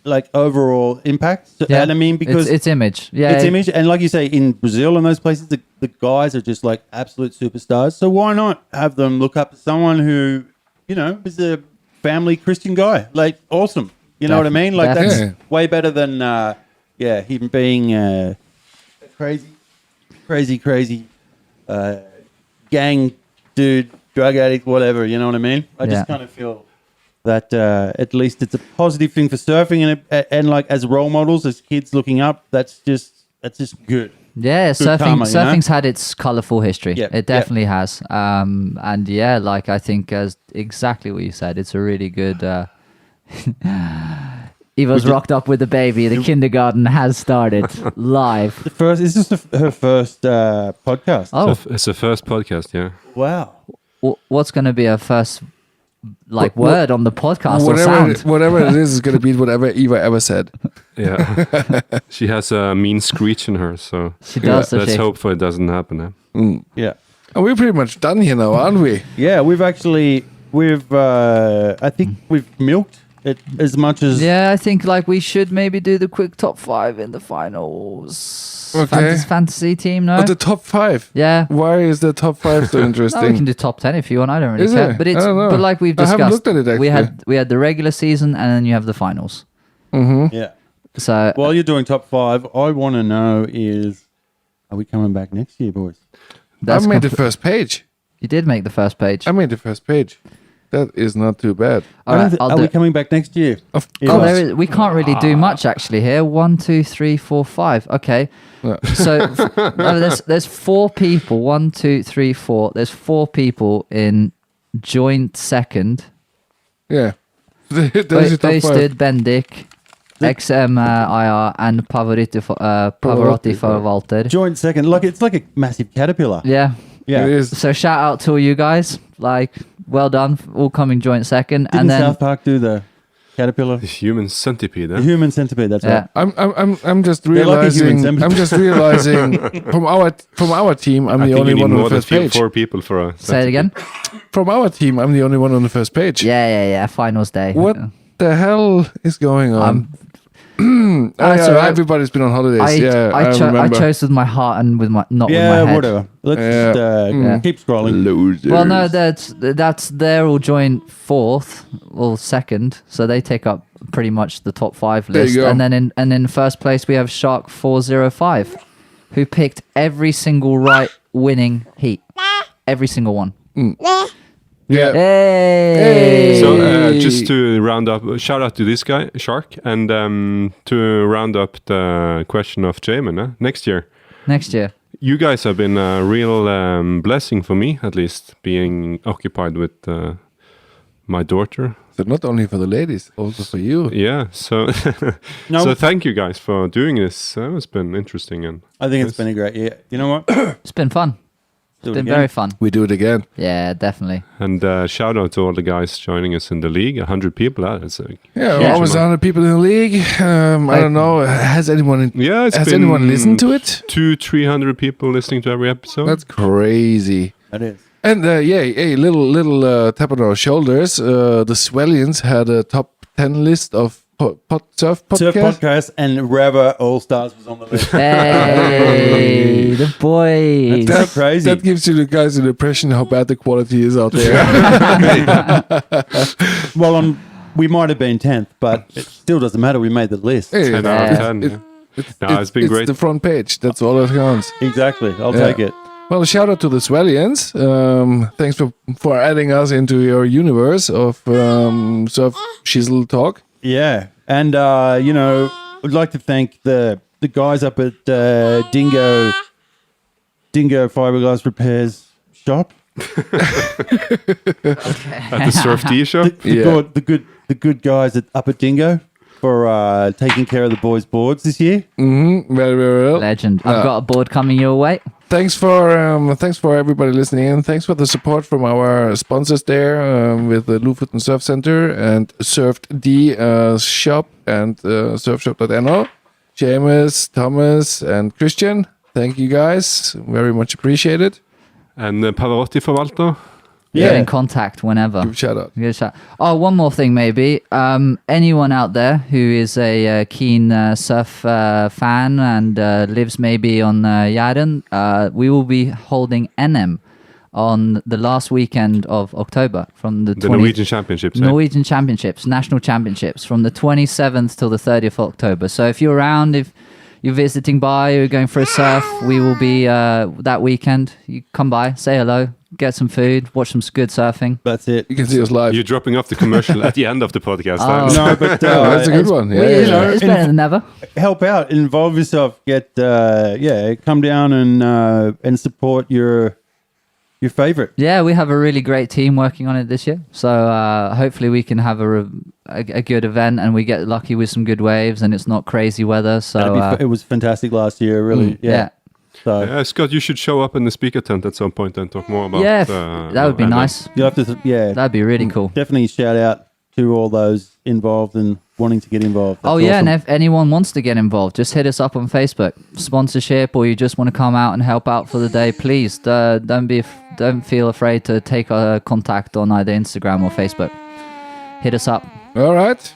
like overall impact. So, and I mean, because it's image. It's image. And like you say, in Brazil and those places, the guys are just like absolute superstars. So why not have them look up to someone who, you know, is a family Christian guy? Like, awesome. You know what I mean? Like, that's way better than... him being crazy gang dude, drug addict, whatever. You know what I mean? I just kind of feel that at least it's a positive thing for surfing, and like as role models, as kids looking up, that's just good. Yeah, surfing's had its colourful history. Yep, It definitely has. And yeah, like I think as exactly what you said, it's a really good. Eva's rocked up with the baby. The kindergarten has started live. Is this her first podcast? Oh, It's the first podcast, yeah. Wow. what's going to be her first word on the podcast or sound? Whatever it is going to be whatever Eva ever said. Yeah. She has a mean screech in her, so She does. does let's she? hope for it doesn't happen. Eh? Yeah. And we're pretty much done here now, aren't we? Yeah, I think we've milked it as much as... Yeah, I think like we should maybe do the quick top 5 in the finals. Okay. Fantasy team, no? But the top 5. Yeah. Why is the top 5 so interesting? No, we can do top 10 if you want. I don't really Is care. it? But I don't know. but like we've I discussed, haven't looked at it, actually. we had the regular season and then you have the finals. Mm-hmm. Yeah. So While you're doing top 5, I want to know is, are we coming back next year, boys? I made the first page. You did make the first page. I made the first page. That is not too bad. All right, Are we coming back next year? Of Oh, we can't really do much actually here. 1, 2, 3, 4, 5. Okay. Yeah. So there's 4 people. 1, 2, 3, 4. There's 4 people in joint second. Yeah. There's your top 5. Øysted, Bendik, XMIR, and Pavarotti for Walter. Joint second. It's like a massive caterpillar. Yeah. Yeah. It is. So shout out to all you guys. Like, well done, all coming joint second. Didn't and then South Park do the caterpillar? The human centipede, The eh? human centipede, that's yeah. right. I'm just They're like a human realizing. centipede. I'm just realizing from our team, I'm I the think only you need one on more the than first page. 4 people for a Say it again. From our team, I'm the only one on the first page. Yeah. Finals day. What the hell is going on? That's all right. Everybody's been on holidays. I I remember. chose with my heart and with my not with my Yeah, head. whatever. Let's Yeah. just keep scrolling. Losers. Well, no, they're all joint 4th or 2nd, so they take up pretty much the top 5 There list. you go. And then in first place we have Shark 405, who picked every single right winning heat, every single one. Yeah. Hey! So just to round up, shout out to this guy, Shark, and to round up the question of Jaymin, next year. Next year. You guys have been a real blessing for me, at least, being occupied with my daughter. So not only for the ladies, also for you. Yeah, so No. so thank you guys for doing this. It's been interesting, and I think it's been a great year. You know what? It's been fun. Do It's it been again. very fun. We do it again. Yeah, definitely. and shout out to all the guys joining us in the league. 100 people. That's a Yeah, Yeah. almost 100 people in the league. I don't know. Has anyone it's has been anyone listened to it? 200-300 people listening to every episode. That's crazy. That is. And little tap on our shoulders. The Swellians had a top 10 list of surf Surf podcasts. podcast and Reve Allstars was on the list. Hey, the boys. That's crazy. That gives you the guys an impression how bad the quality is out there. Well, we might have been 10th, but it still doesn't matter. We made the list. Hey, 10 out of 10. it- yeah. It's been great. It's the front page. That's all that counts. Exactly. I'll Yeah. take it. Well, shout out to the Swellians. Thanks for adding us into your universe of surf shizzle talk. Yeah. And, I'd like to thank the guys up at Dingo Fiberglass Repairs Shop. At the Surf D shop. Yeah. The good guys up at Dingo for taking care of the boys' boards this year. Mm-hmm. Very, very well. Legend. I've got a board coming your way. Thanks for everybody listening in. Thanks for the support from our sponsors there with the Lofoten Surf Center and Surfed D shop and surfshop.no. James, Thomas, and Christian. Thank you guys. Very much appreciated. And Pavarotti Forvalter. Get in contact whenever. Give a shout out. Give a shout. Oh, one more thing, maybe. Anyone out there who is a keen surf fan and lives maybe on Jæren, we will be holding NM on the last weekend of October from the Norwegian Championships. Norwegian Championships, National Championships, from the 27th till the 30th of October. So if you're around, if you're visiting by or you're going for a surf, we will be that weekend. You come by, say hello, get some food, watch some good surfing. That's it. You can see us live. You're dropping off the commercial at the end of the podcast. Oh. then. No, but That's a good one. Yeah, It's, yeah. it's better than never. help out, involve yourself, get come down and support your favorite. Yeah, we have a really great team working on it this year. So hopefully we can have a good event and we get lucky with some good waves and it's not crazy weather. So It was fantastic last year, really. yeah. So Yeah, Scott, you should show up in the speaker tent at some point and talk more about. Yeah, that would be and, nice. you'll have to, That'd be really cool. definitely shout out to all those involved and wanting to get involved. That's Oh yeah, awesome. and if anyone wants to get involved, just hit us up on Facebook. Sponsorship, or you just want to come out and help out for the day, please don't feel afraid to take contact on either Instagram or Facebook. Hit us up. All right.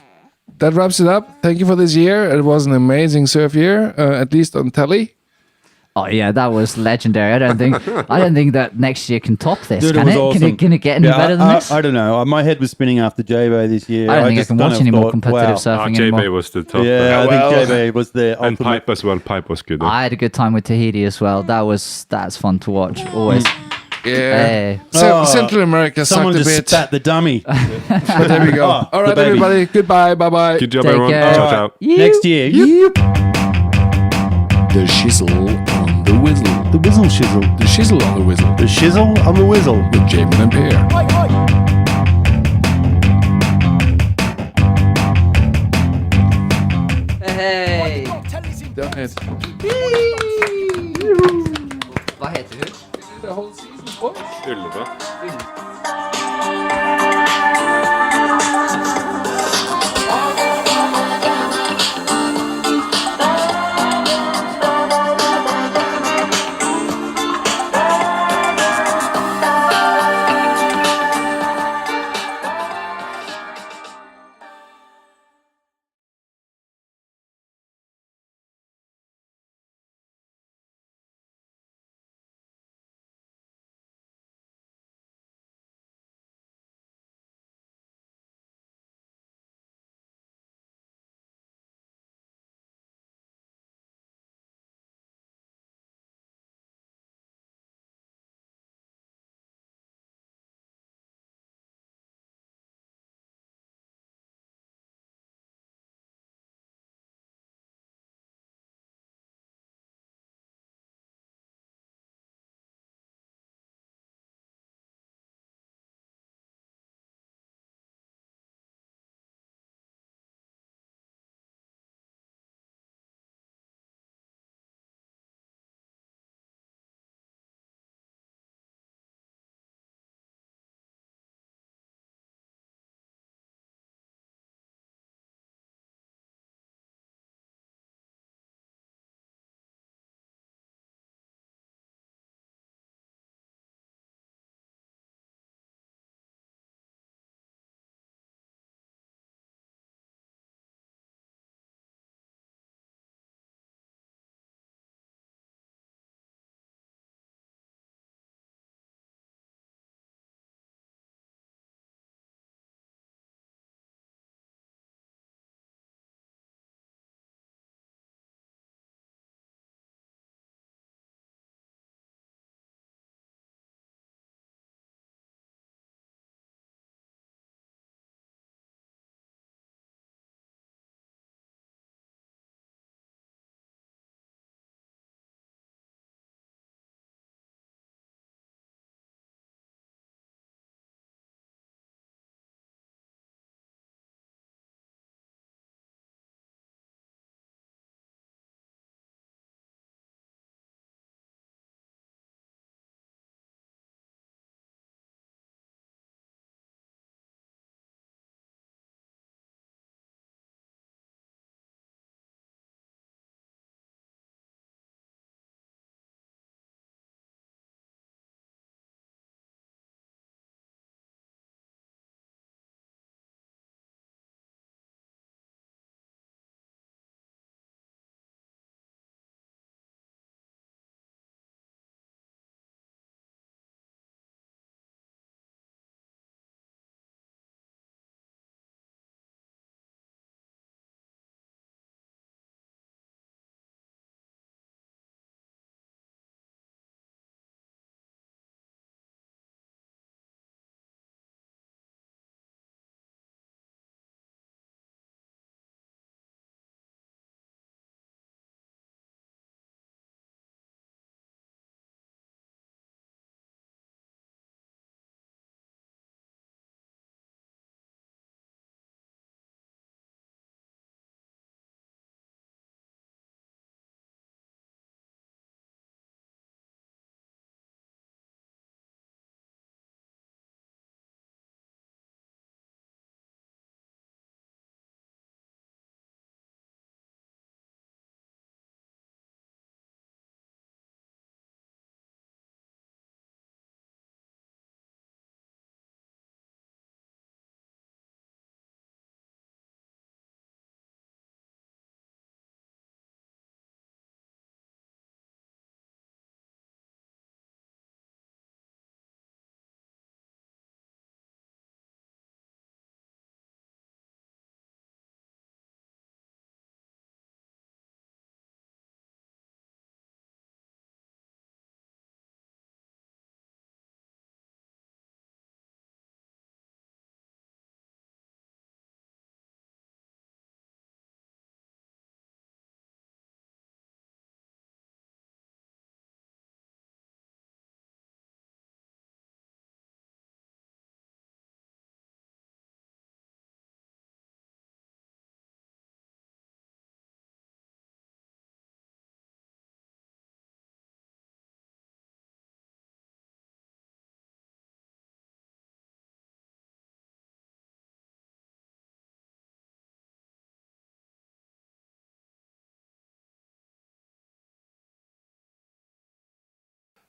That wraps it up. Thank you for this year. It was an amazing surf year, at least on telly. Oh yeah, that was legendary. I don't think that next year can top this. Dude, Can it was it? awesome. Can it get any better than this? I don't know. My head was spinning after J-Bay this year. I don't think I just can kind watch of any more thought, competitive wow. surfing JB anymore. was the top. Yeah, I Well, think J-Bay was the And ultimate. Pipe as well. Pipe was good. I had a good time with Tahiti as well. That's fun to watch. Always. Yeah. Hey. Central America Someone sucked a just bit. spat the dummy. But there we go. Oh, All the right, baby. everybody. Goodbye. Bye-bye. Good job, Take everyone. care. Ciao, ciao. Next year. The Shizzle on the Wizzle. The Wizzle Shizzle. The Shizzle on the Wizzle. The Shizzle on the Wizzle. With Jaymin and Pear. Hey. Done it. Vad heter du? The whole season, boys. Ylva.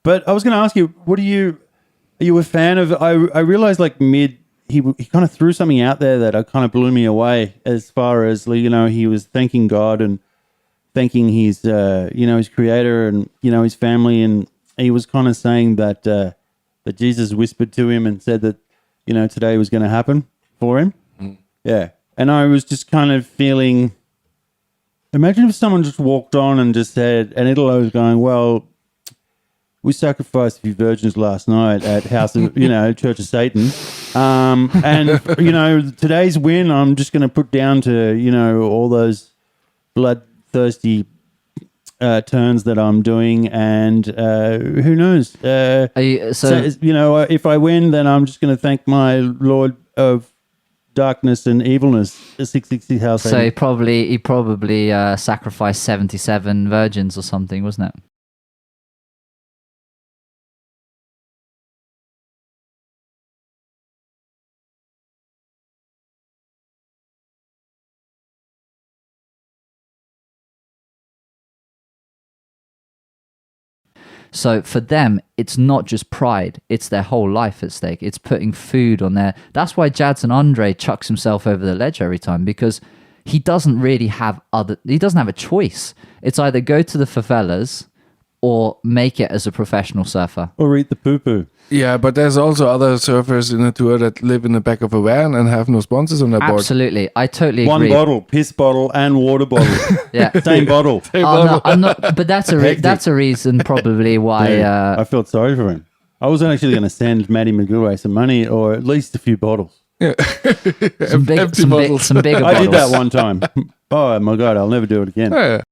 But I was going to ask you, are you a fan of? I realized like he kind of threw something out there that kind of blew me away as far as he was thanking God and thanking his his creator and his family, and he was kind of saying that that Jesus whispered to him and said that today was going to happen for him. Yeah, and I was just kind of feeling. Imagine if someone just walked on and just said, and Italo was going, well, we sacrificed a few virgins last night at House of, Church of Satan. And, today's win, I'm just going to put down to, all those bloodthirsty turns that I'm doing. And who knows? If I win, then I'm just going to thank my Lord of darkness and evilness, 666 house. So he probably sacrificed 77 virgins or something, wasn't it? So for them, it's not just pride, it's their whole life at stake. It's putting food on there. That's why Jadson Andre chucks himself over the ledge every time, because he doesn't really have a choice. It's either go to the favelas or make it as a professional surfer. Or eat the poo-poo. Yeah, but there's also other surfers in the tour that live in the back of a van and have no sponsors on their board. Absolutely. I totally agree. One bottle, piss bottle and water bottle. Yeah. Same bottle. No, I'm not, but that's a reason probably why... Yeah, I felt sorry for him. I was actually going to send Matty McGuire some money or at least a few bottles. Yeah. Some bigger bottles. I did that one time. Oh my God, I'll never do it again. Yeah.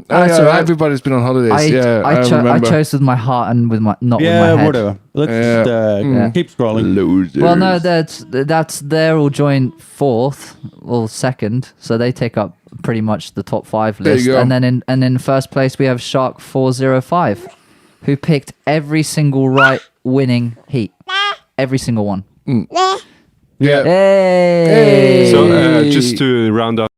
Everybody's been on holidays. I remember. I chose with my heart and with my not with my head. Whatever. Let's just keep scrolling. Losers. Well, no, they're all joined fourth or second, so they take up pretty much the top 5 list. There you go. And then in first place we have Shark 405, who picked every single right winning heat, every single one. Yeah. Hey! So just to round up